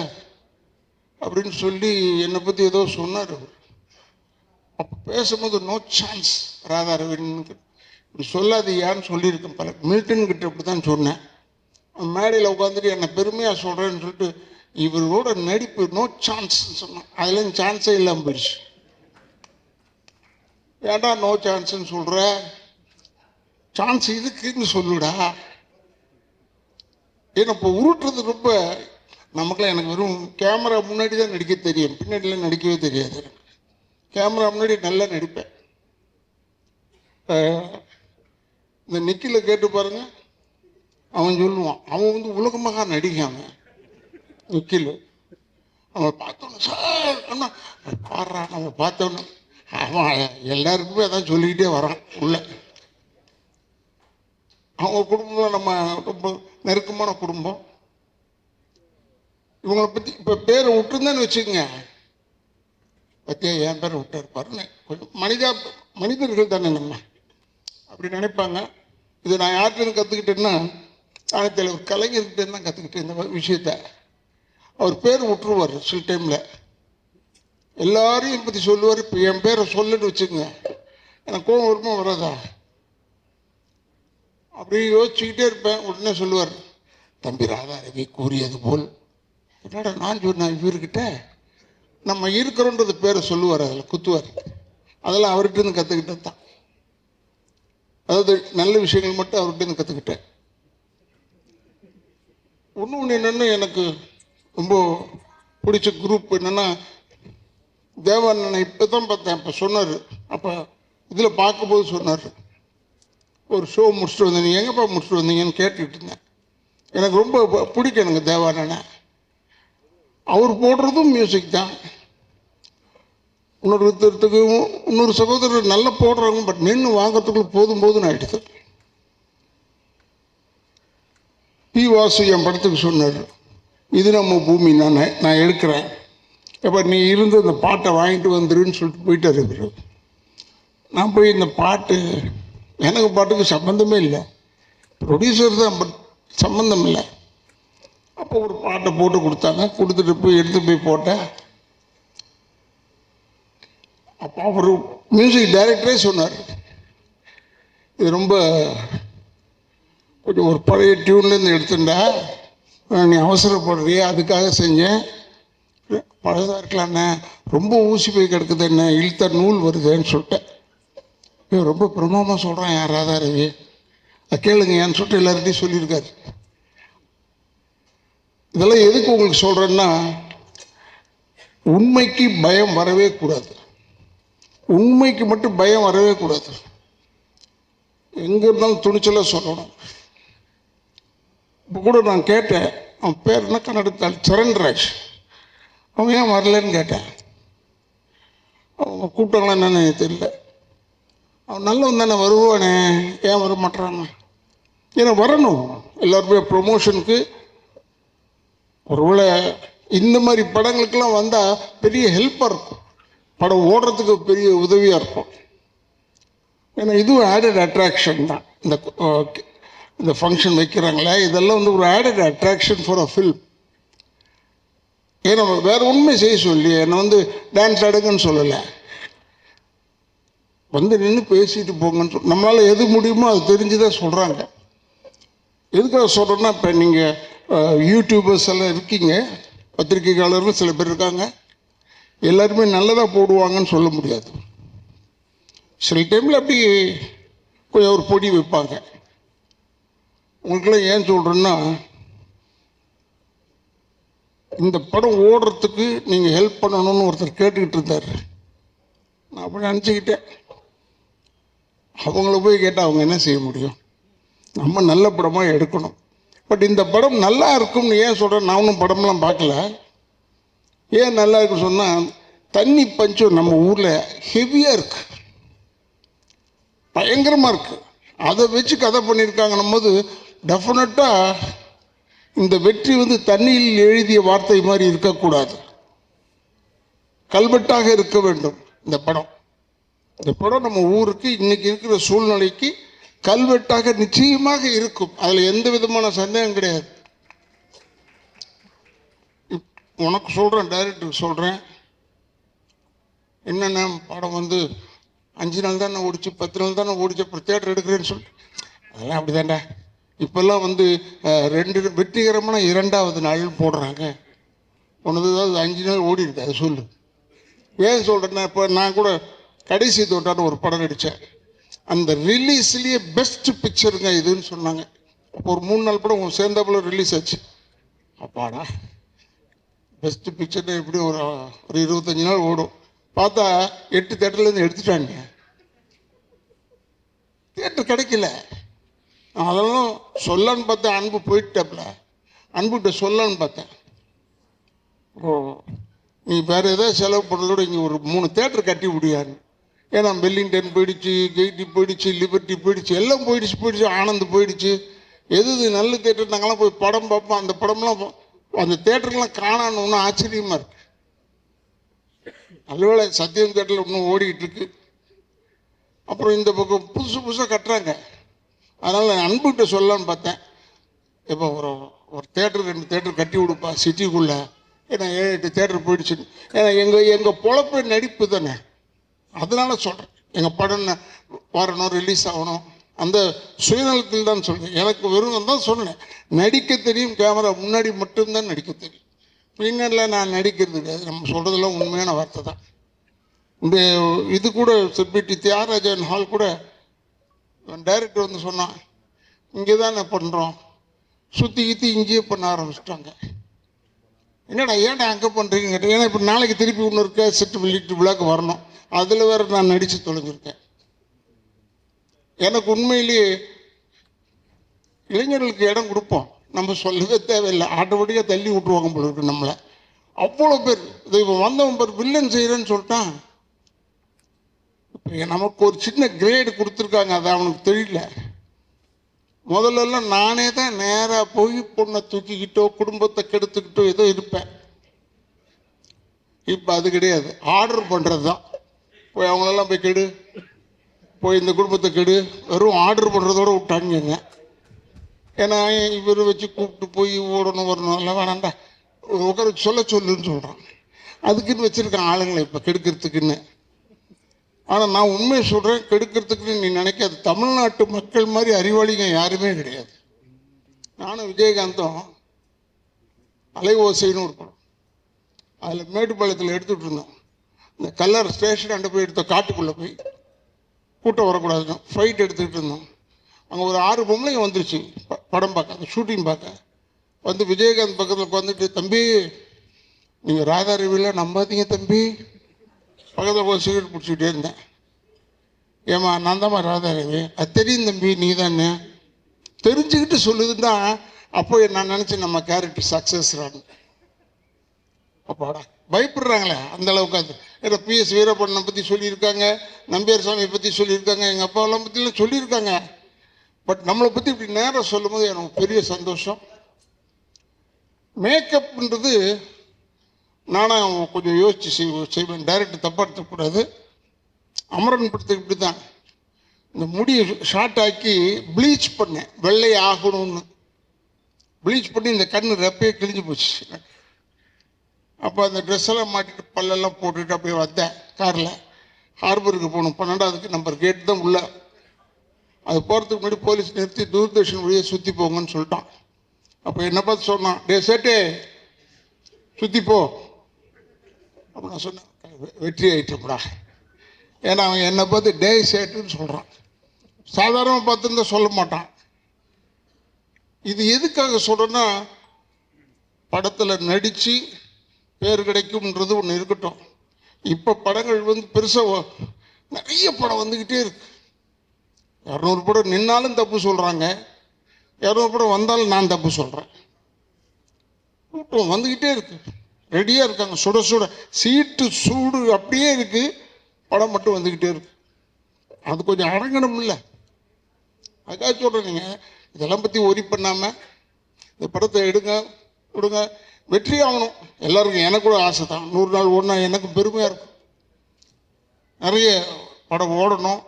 அப்படின்னு சொல்லி என்னை பற்றி ஏதோ சொன்னார். அப்போ பேசும்போது நோ சான்ஸ் ராதா ரவீந்திரன் இப்படி சொல்லாதீயான்னு சொல்லியிருக்கேன். பல மில்டன் கிட்ட இப்படி தான் சொன்னேன். மேடையில் உட்காந்துட்டு என்னை பெருமையாக சொல்கிறேன்னு சொல்லிட்டு இவரோட நடிப்பு நோ சான்ஸ்ன்னு சொன்னான். அதுலேருந்து சான்ஸே இல்லாமல் போயிடுச்சு. ஏன்டா நோ சான்ஸ்ன்னு சொல்கிற, சான்ஸ் இதுக்குன்னு சொல்லுடா. ஏன்னா இப்போ உருட்டுறது ரொம்ப நமக்குலாம், எனக்கு வெறும் கேமரா முன்னாடி தான் நடிக்க தெரியும், பின்னாடிலாம் நடிக்கவே தெரியாது. கேமரா முன்னாடி நல்லா நடிப்பேன். இந்த நிக்கில கேட்டு பாருங்க, அவன் சொல்லுவான், அவன் வந்து உலகமாக நடிக்காங்க. நிக்கில் அவன் பார்த்தோன்னு சார் அண்ணா பாடுறா, நம்ம பார்த்தோன்னு அவன் எல்லாருக்குமே அதான் சொல்லிக்கிட்டே வரான் உள்ள. அவங்க குடும்பம் நம்ம ரொம்ப நெருக்கமான குடும்பம். இவங்களை பற்றி இப்போ பேரை விட்டுருந்தேன்னு வச்சுக்கோங்க, பற்றியா என் பேரை விட்டார் பாருங்க. கொஞ்சம் மனிதர்கள் தானே நம்ம அப்படி நினைப்பாங்க. இது நான் யார்கிட்ட கற்றுக்கிட்டேன்னா, ஆனத்தில் ஒரு கலைஞர்கிட்ட தான் கற்றுக்கிட்டேன் இந்த விஷயத்த. அவர் பேர் விட்டுருவார் சில டைமில், எல்லாரையும் பற்றி சொல்லுவார். இப்போ என் பேரை சொல்லுன்னு வச்சுக்கோங்க, எனக்கு கோவம் வருமா வராதா? அப்படி யோசிச்சுக்கிட்டே இருப்பேன். உடனே சொல்லுவார், தம்பி ராதா ரவி கூறியது போல். என்னடா நான் சொன்னேன் இவர்கிட்ட, நம்ம இருக்கிறோன்றது பேரை சொல்லுவார், அதில் குத்துவார். அதெல்லாம் அவர்கிட்ட இருந்து கற்றுக்கிட்டது தான். அதாவது நல்ல விஷயங்கள் மட்டும் அவர்கிட்ட இருந்து கற்றுக்கிட்டேன். ஒன்று என்னென்னு எனக்கு ரொம்ப பிடிச்ச குரூப் என்னென்னா, தேவானனை இப்போ தான் பார்த்தேன். அப்போ சொன்னார், அப்போ இதில் பார்க்கும்போது சொன்னார், ஒரு ஷோ முடிச்சுட்டு வந்தேன், நீங்கள் எங்கேப்பா முடிச்சுட்டு வந்தீங்கன்னு கேட்டுக்கிட்டு இருந்தேன். எனக்கு ரொம்ப பிடிக்கும் எனக்கு தேவானனை. அவர் போடுறதும் மியூசிக் தான். இன்னொரு சகோதரர் நல்லா போடுறாங்க, பட் நின்று வாங்கிறதுக்குள்ள போதும்னு ஆகிடுது. பி வாசு என் படத்துக்கு சொன்னார், இது நம்ம பூமி நான் எடுக்கிறேன், எப்போ நீ இருந்து இந்த பாட்டை வாங்கிட்டு வந்துருன்னு சொல்லிட்டு போயிட்டார் இவர். நான் போய் இந்த பாட்டு, எனக்கு பாட்டுக்கு சம்மந்தமே இல்லை, ப்ரொடியூசர் தான், பட் சம்மந்தம் இல்லை. அப்போ ஒரு பாட்டை போட்டு கொடுத்தாங்க, கொடுத்துட்டு போய் எடுத்து போய் போட்டேன். அப்போ அவர் மியூசிக் டைரக்டரே சொன்னார், இது ரொம்ப கொஞ்சம் ஒரு பழைய டியூன்லேருந்து எடுத்துட்டா, நீ அவசரப்படுறியே அதுக்காக செஞ்சேன், பழதாக இருக்கலாண்ணே, ரொம்ப ஊசி போய் கிடக்குது, என்ன இழுத்த நூல் வருதுன்னு சொல்லிட்டேன். ரொம்ப பிரமாதமாக சொல்கிறான் யார் ராதா ரவி, கேளுங்க ஏன்னு சொல்லிட்டு எல்லார்கிட்டையும் சொல்லியிருக்காரு. இதெல்லாம் எதுக்கு உங்களுக்கு சொல்கிறேன்னா, உண்மைக்கு பயம் வரவே கூடாது. உண்மைக்கு மட்டும் பயம் வரவே கூடாது. எங்கே இருந்தாலும் துணிச்சலாக சொல்லணும். இப்போ கூட நான் கேட்டேன், அவன் பேர் என்ன கன்னடத்தால், சரண்ராஜ், அவன் ஏன் வரலன்னு கேட்டேன். அவங்க கூப்பிட்டாங்களா என்னன்னு எனக்கு தெரியல. அவன் நல்லவன் தானே, வருவானே, ஏன் வர மாட்டாங்க? ஏன்னா வரணும், எல்லாருமே ப்ரொமோஷனுக்கு. ஒருவேளை இந்த மாதிரி படங்களுக்கெல்லாம் வந்தால் பெரிய ஹெல்ப்பாக இருக்கும், படம் ஓடுறதுக்கு பெரிய உதவியாக இருக்கும். ஏன்னா இதுவும் ஆடட் அட்ராக்ஷன் தான். இந்த ஃபங்க்ஷன் வைக்கிறாங்களே, இதெல்லாம் வந்து ஒரு added attraction for a film. ஏன்னா வேறு உண்மை செய்ய சொல்லி என்னை வந்து டான்ஸ் ஆடுங்கன்னு சொல்லலை, வந்து நின்று பேசிட்டு போங்கன்னு சொல்லி நம்மளால் எது முடியுமோ அது தெரிஞ்சு தான் சொல்கிறாங்க. எதுக்காக சொல்கிறேன்னா, இப்போ நீங்கள் யூடியூபர்ஸ் எல்லாம் இருக்கீங்க, பத்திரிகையாளர்கள் சில பேர் இருக்காங்க, எல்லாருமே நல்லதாக போடுவாங்கன்னு சொல்ல முடியாது. சில டைமில் அப்படி கொஞ்சம் ஒரு பொடி வைப்பாங்க. உங்களுக்கெல்லாம் ஏன் சொல்கிறேன்னா, இந்த படம் ஓடுறதுக்கு நீங்கள் ஹெல்ப் பண்ணணும்னு ஒருத்தர் கேட்டுக்கிட்டு இருந்தார். நான் அப்படி நினச்சிக்கிட்டேன், அவங்கள போய் கேட்டால் அவங்க என்ன செய்ய முடியும்? நம்ம நல்ல படமாக எடுக்கணும். பட் இந்த படம் நல்லா இருக்கும்னு ஏன் சொல்கிறேன், நான் ஒன்றும் படம்லாம் பார்க்கல. ஏன் நல்லா இருக்குன்னு சொன்னால், தண்ணி பஞ்சம் நம்ம ஊரில் ஹெவியாக இருக்கு, பயங்கரமாக இருக்குது. அதை வச்சு கதை பண்ணியிருக்காங்கன்னும் போது டெஃபினட்டாக இந்த வெற்றி வந்து தண்ணியில் எழுதிய வார்த்தை மாதிரி இருக்கக்கூடாது, கல்வெட்டாக இருக்க வேண்டும். இந்த படம் நம்ம ஊருக்கு இன்னைக்கு இருக்கிற சூழ்நிலைக்கு கல்வெட்டாக நிச்சயமாக இருக்கும். அதில் எந்த விதமான சந்தேகம் கிடையாது. உனக்கு சொல்கிறேன், டைரக்டருக்கு சொல்கிறேன், என்னென்ன படம் வந்து 5 நாள் தானே ஓடிச்சு, 10 நாள் தானே ஓடிச்சு, அப்புறம் தேட்டர் எடுக்கிறேன்னு சொல்லி, அதெல்லாம் அப்படி தாண்டா. இப்போல்லாம் வந்து 2 வெற்றிகரமான 2வது நாள் போடுறாங்க. ஒன்று 5 நாள் ஓடி இருக்கு. அதை சொல்லு. ஏன் சொல்கிறேன்னா, இப்போ நான் கூட கடைசி தோட்டான்னு ஒரு படம் நடித்தேன். அந்த ரிலீஸ்லேயே பெஸ்ட் பிக்சருங்க இதுன்னு சொன்னாங்க. அப்போ ஒரு 3 நாள் படம் சேர்ந்தாப்புல ரிலீஸ் ஆச்சு. அப்பாடா, பெஸ்ட் பிக்சர் எப்படி ஒரு 25 நாள் ஓடும். பார்த்தா 8 தேட்டர்லேருந்து எடுத்துட்டாங்க, தேட்டர் கிடைக்கல. அதெல்லாம் சொல்லலான்னு பார்த்தேன், அன்பு போயிட்டாப்புல, அன்புகிட்ட சொல்லலான்னு பார்த்தேன். ஓ, நீ வேறு ஏதாவது செலவு பண்ணுறதோட இங்கே ஒரு 3 தேட்டர் கட்டி முடியாதுன்னு. ஏன்னா வெல்லிங்டன் போயிடுச்சு, கெய்டி போயிடுச்சு, லிபர்ட்டி போயிடுச்சு, எல்லாம் போயிடுச்சு, ஆனந்த் போயிடுச்சு. எது நல்ல தேட்டர் நாங்கள்லாம் போய் படம் பார்ப்போம். அந்த படம்லாம் அந்த தேட்டருக்கெலாம் காணான்னு ஆச்சரியமாக இருக்கு. நல்லவேளை சத்தியம் தேட்டரில் இன்னும் ஓடிக்கிட்டு இருக்கு. அப்புறம் இந்த பக்கம் புதுசாக கட்டுறாங்க. அதனால் அன்புகிட்ட சொல்லலான்னு பார்த்தேன், இப்போ ஒரு தேட்டர் 2 தேட்டர் கட்டி விடுப்பா சிட்டிக்குள்ளே. ஏன்னா 7-8 தேட்டர் போயிடுச்சுன்னு. ஏன்னா எங்கள் பொழப்பு நடிப்பு தானே, அதனால சொல்கிறேன். எங்கள் படம் வரணும், ரிலீஸ் ஆகணும், அந்த சுயநலத்தில் தான் சொல்கிறேன். எனக்கு வெறும் தான் சொன்னேன், நடிக்க தெரியும், கேமரா முன்னாடி மட்டும்தான் நடிக்க தெரியும், பின்னரில் நான் நடிக்கிறது கிடையாது. நம்ம சொல்கிறதெல்லாம் உண்மையான வார்த்தை தான். இந்த இது கூட செப்பிட்டி தியாகராஜன் ஹால் கூட டைரக்டர் வந்து சொன்னான், இங்கே தான் பண்ணுறோம், சுற்றி கித்தி இங்கேயே பண்ண ஆரம்பிச்சிட்டாங்க. என்னடா ஏன்டா அங்கே பண்ணுறீங்க கேட்டேன். ஏன்னா இப்போ நாளைக்கு திருப்பி இன்னொரு கேசட் வெளியிட்டு விழாக்கு வரணும், அதில் வேறு நான் நடித்து தொலைஞ்சிருக்கேன். எனக்கு உண்மையிலேயே இளைஞர்களுக்கு இடம் கொடுப்போம், நம்ம சொல்லவே தேவையில்லை, ஆட்டோமேட்டிக்காக தள்ளி விட்டுருவாங்க போல இருக்கு நம்மளை. அவ்வளோ பேர் இதை இப்போ வந்தவன் பேர் வில்லன் செய்கிறேன்னு சொல்லிட்டான். இப்போ நமக்கு ஒரு சின்ன கிரேடு கொடுத்துருக்காங்க, அது அவனுக்கு தெரியல. முதல்லலாம் நானே தான் நேராக போய் பொண்ணை தூக்கிக்கிட்டோ குடும்பத்தை கெடுத்துக்கிட்டோ ஏதோ இருப்பேன். இப்போ அது கிடையாது, ஆர்டர் பண்ணுறது தான். போய் அவங்களெல்லாம் போய் கெடு, போய் இந்த குடும்பத்தை கெடு, வெறும் ஆர்டர் பண்ணுறதோடு விட்டாங்க. ஏன்னா இவர் வச்சு கூப்பிட்டு போய் ஓடணும் வரணும் எல்லாம் வேணாண்டா, உட்கார சொல்லுன்னு சொல்கிறான். அதுக்குன்னு வச்சுருக்கான் ஆளுங்களை இப்போ கெடுக்கிறதுக்குன்னு. ஆனால் நான் உண்மையை சொல்கிறேன், கெடுக்கிறதுக்குன்னு நீ நினைக்காது. தமிழ்நாட்டு மக்கள் மாதிரி அறிவாளிங்க யாருமே கிடையாது. நானும் விஜயகாந்தும் அலைவோசைன்னு ஒரு படம், அதில் மேட்டுப்பாளையத்தில் எடுத்துகிட்டு இருந்தோம். இந்த கல்லர் ஸ்டேஷன் அண்டு போய் எடுத்த காட்டுக்குள்ளே போய் கூட்டம் வரக்கூடாதுன்னு ஃபைட் எடுத்துக்கிட்டு இருந்தோம். அங்கே ஒரு 6 பொம்பளைங்க வந்துருச்சு படம் பார்க்க, அந்த ஷூட்டிங் பார்க்க. வந்து விஜயகாந்த் பக்கத்தில் உட்காந்துட்டு, தம்பி நீங்கள் ராதா ரவியில் நம்பாதீங்க தம்பி. பக்கத்தில் போய் சிகரெட் பிடிச்சிக்கிட்டே இருந்தேன். ஏம்மா நான் தான்மா ராதா ரவி. அது தெரியும் தம்பி, நீ தானே தெரிஞ்சுக்கிட்டு சொல்லுதுன்னா அப்போ நான் நினச்சேன் நம்ம கேரக்டர் சக்ஸஸ்ரான்னு. அப்பாடா பயப்படுறாங்களே அந்த அளவுக்கு. அது ஏன்னா PS வீரப்பண்ணனை பற்றி சொல்லியிருக்காங்க, நம்பியார் சாமியை பற்றி சொல்லியிருக்காங்க, எங்கள் அப்பாவெல்லாம் பற்றிலாம் சொல்லியிருக்காங்க. பட் நம்மளை பற்றி இப்படி நேரம் சொல்லும் போது எனக்கு பெரிய சந்தோஷம். மேக்கப்ன்றது நானும் கொஞ்சம் யோசித்து செய்வேன், டைரக்டர் தப்பாக எடுத்துக்கூடாது. அமரன் படத்துக்கு இப்படி தான் இந்த முடியை ஷார்ட் ஆக்கி ப்ளீச் பண்ணேன், வெள்ளை ஆகணும்னு ப்ளீச் பண்ணி இந்த கண்ணு ரெப்பையே கிழிஞ்சு போச்சு. அப்போ அந்த ட்ரெஸ்ஸெல்லாம் மாட்டிட்டு பல்லெல்லாம் போட்டுட்டு அப்படியே வந்தேன் காரில். ஹார்பருக்கு போகணும், 12வது நம்பர் கேட் தான் உள்ள. அது போகிறதுக்கு முன்னாடி போலீஸ் நிறுத்தி தூர்தர்ஷன் வழியாக சுற்றி போங்கன்னு சொல்லிட்டான். அப்போ என்னை பார்த்து சொன்னான், டே சேட்டே சுற்றி போ. அப்போ நான் சொன்னேன், வெற்றி ஆகிட்டோம்டா. ஏன்னா அவன் என்னை பார்த்து டே சேட்டுன்னு சொல்கிறான், சாதாரணமாக பார்த்துருந்தா சொல்ல மாட்டான். இது எதுக்காக சொல்கிறேன்னா, படத்தில் நடித்து பேர் கிடைக்கும்ன்றது ஒன்று இருக்கட்டும். இப்போ படங்கள் வந்து பெருசாக நிறைய படம் வந்துக்கிட்டே இருக்கு. 200 படம் நின்னாலும் தப்பு சொல்கிறாங்க, இரநூறு படம் வந்தாலும் நான் தப்பு சொல்கிறேன். கூட்டம் வந்துக்கிட்டே இருக்கு, ரெடியாக இருக்காங்க, சுட சுட சீட்டு சூடு அப்படியே இருக்குது, படம் மட்டும் வந்துக்கிட்டே இருக்கு. அது கொஞ்சம் அடங்கணும் இல்லை? அதுக்காக சொல்கிறேன், நீங்கள் இதெல்லாம் பற்றி ஒரி பண்ணாமல் இந்த படத்தை எடுங்க, விடுங்க, வெற்றி ஆகணும். எல்லாருக்கும் எனக்கு கூட ஆசை தான், 100 நாள் ஓடினா எனக்கு பெருமையாக இருக்கும். நிறைய படம் ஓடணும்,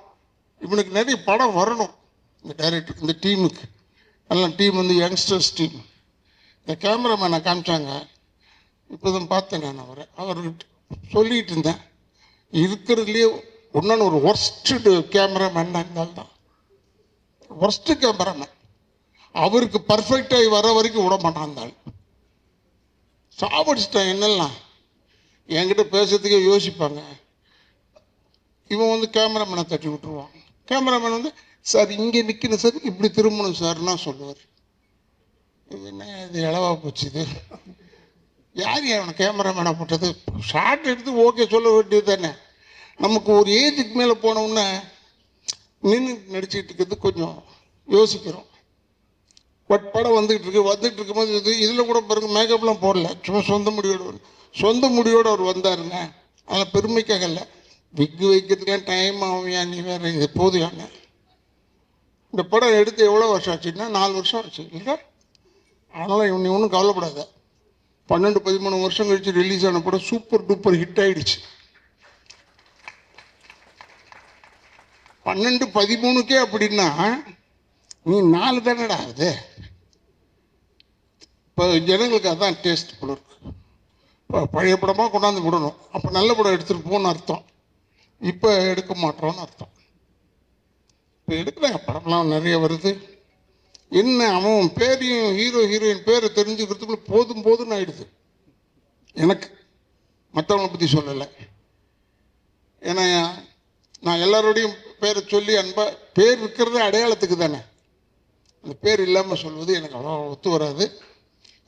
இவனுக்கு நிறைய படம் வரணும். இந்த டைரக்டர், இந்த டீமுக்கு நல்ல டீம் வந்து யங்ஸ்டர்ஸ் டீம். இந்த கேமராமேனை காமிச்சாங்க, இப்போ தான் பார்த்தேன் நான் அவர்கிட்ட சொல்லிகிட்டு இருந்தேன், இருக்கிறதுலேயே ஒன்றான ஒரு ஒர்ஸ்ட்டு கேமராமேன் இருந்தால் தான் ஒர்ஸ்ட்டு கேமராமேன். அவருக்கு பர்ஃபெக்டாகி வர வரைக்கும் விட மாட்டான் இருந்தால். சாவடிச்சிட்டான் என்னெல்லாம் என்கிட்ட பேசுறதுக்கே யோசிப்பாங்க. இவன் வந்து கேமராமேனை தட்டி விட்டுருவான். கேமராமேன் வந்து சார் இங்கே நிற்கணும் சார், இப்படி திரும்பணும் சார்னா சொல்லுவார். இது என்ன இது இளவா போச்சு இது? யார் அவனை கேமராமேனை போட்டது? ஷார்ட் எடுத்து ஓகே சொல்ல வேண்டியது தானே. நமக்கு ஒரு ஏஜுக்கு மேலே போனோம்னா நின்று நடிச்சுக்கிட்டு இருக்கிறது கொஞ்சம் யோசிக்கிறோம். பட் படம் வந்துட்டு இருக்கும்போது இதில் கூட பாருங்க, மேக்கப்லாம் போடல, சும்மா சொந்த முடியோடு அவர் வந்தாருங்க. அதில் பெருமைக்காக இல்லை, விக்கு வைக்கிறதுக்கெல்லாம் டைம் ஆகும்யா, நீ வேறு இது போதுயாங்க. இந்த படம் எடுத்து எவ்வளோ வருஷம் ஆச்சுன்னா 4 வருஷம் ஆச்சு இல்லை? அதனால் நீ ஒன்றும் கவலைப்படாத. 12-13 வருஷம் கழிச்சு ரிலீஸ் ஆன படம் சூப்பர் டூப்பர் ஹிட் ஆகிடுச்சு. 12-13க்கே அப்படின்னா நீ 4 தானடா ஆகுது. இப்போ ஜனங்களுக்கு அதான் டேஸ்ட் போல இருக்கு. இப்போ பழைய படமாக கொண்டாந்து விடணும், அப்போ நல்ல படம் எடுத்துகிட்டு போகணும்னு அர்த்தம். இப்போ எடுக்க மாட்டோம்னு அர்த்தம். இப்போ எடுக்கிறாங்க, படம்லாம் நிறைய வருது. என்ன அவன் பேரையும் ஹீரோயின் பேரை தெரிஞ்சுக்கிறதுக்குள்ள போதும்னு ஆயிடுது எனக்கு. மற்றவங்களை பற்றி சொல்லலை, ஏன்னா நான் எல்லாரோடையும் பேரை சொல்லி பேர் இருக்கிறது அடையாளத்துக்கு தானே. அந்த பேர் இல்லாமல் சொல்வது எனக்கு அவ்வளோ ஒத்து வராது.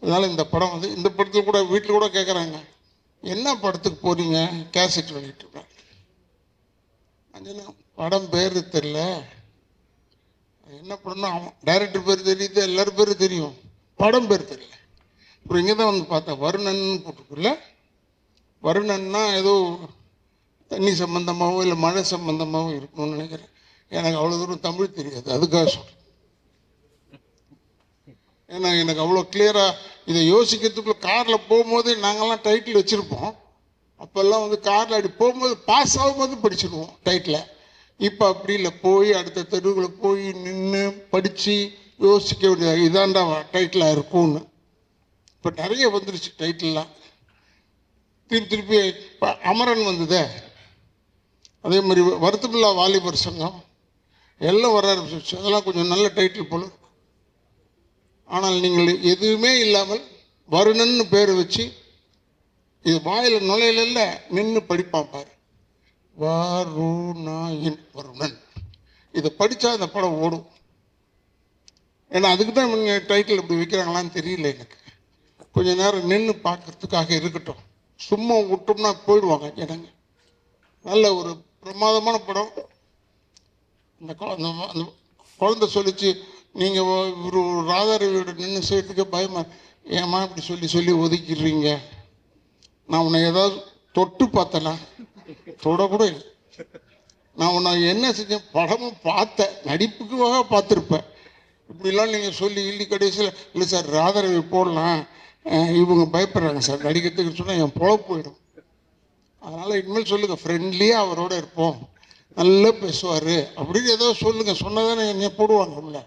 அதனால் இந்த படம் வந்து, இந்த படத்தில் கூட வீட்டில் கூட கேட்குறாங்க, என்ன படத்துக்கு போகிறீங்க? கேசட் வெளியிட்டுருக்கேன். படம் பேர் தெரில, என்ன படம்னா அவன் டைரக்டர் பேர் தெரியுது, எல்லாரும் பேரும் தெரியும், படம் பேர் தெரியல. அப்புறம் இங்கே தான் வந்து பார்த்தேன், வருணன் போட்டிருக்குல்ல. வருணன்னா ஏதோ தண்ணி சம்பந்தமாகவும் இல்லை மழை சம்பந்தமாகவும் இருக்கணும்னு நினைக்கிறேன். எனக்கு அவ்வளோ தூரம் தமிழ் தெரியாது, அதுக்காக சொல்கிறேன். ஏன்னா எனக்கு அவ்வளோ கிளியராக இதை யோசிக்கிறதுக்குள்ள காரில் போகும்போது நாங்கள்லாம் டைட்டில் வச்சுருப்போம். அப்போல்லாம் வந்து காரில் அப்படி போகும்போது பாஸ் ஆகும்போது படிச்சுடுவோம் டைட்டில். இப்போ அப்படி இல்லை, போய் அடுத்த தெருவுகளை போய் நின்று படித்து யோசிக்க வேண்டியது, இதாண்டா டைட்டிலாக இருக்கும்னு. இப்போ நிறைய வந்துருச்சு டைட்டில்லாம். திருப்பி இப்போ அமரன் வந்ததே, அதே மாதிரி வருத்தமில்லா வாலிபர் சங்கம் எல்லாம் வர ஆரம்பிச்சிருச்சு. அதெல்லாம் கொஞ்சம் நல்ல டைட்டில் போல. ஆனால் நீங்கள் எதுவுமே இல்லாமல் வருணன்னு பேர் வச்சு, இது வாயில் நுழையில நின்று படிப்பான் பாரு, வருணன். இதை படித்தா அந்த படம் ஓடும். ஏன்னா அதுக்கு தான் இவங்க டைட்டில் இப்படி வைக்கிறாங்களான்னு தெரியல எனக்கு. கொஞ்சம் நேரம் நின்று பார்க்கறதுக்காக இருக்கட்டும், சும்மா விட்டோம்னா போயிடுவாங்க ஜனங்க. நல்ல ஒரு பிரமாதமான படம். அந்த குழந்தை சொல்லிச்சு, நீங்கள் ஒரு ராதாரவியோட நின்று செய்யறதுக்கே பயமா, ஏமா இப்படி சொல்லி ஒதுக்கிடுறீங்க, நான் உன்னை ஏதாவது தொட்டு பார்த்தேனா? தொடக்கூட இல்லை. நான் உன்னை என்ன செஞ்சேன், படமும் பார்த்தேன், நடிப்புக்காக பார்த்துருப்பேன். இப்படிலாம் நீங்கள் சொல்லி இல்லி கடைசியில் இல்லை சார் ராதாரவி போடலாம், இவங்க பயப்படுறாங்க சார் நடிக்கிறதுக்கு சொன்னால் என் பொழப்பு போயிடும். அதனால் இனிமேல் சொல்லுங்கள், ஃப்ரெண்ட்லியாக அவரோட இருப்போம், நல்லா பேசுவார் அப்படின்னு ஏதோ சொல்லுங்கள். சொன்னதானே என்னை போடுவாங்க உள்ள,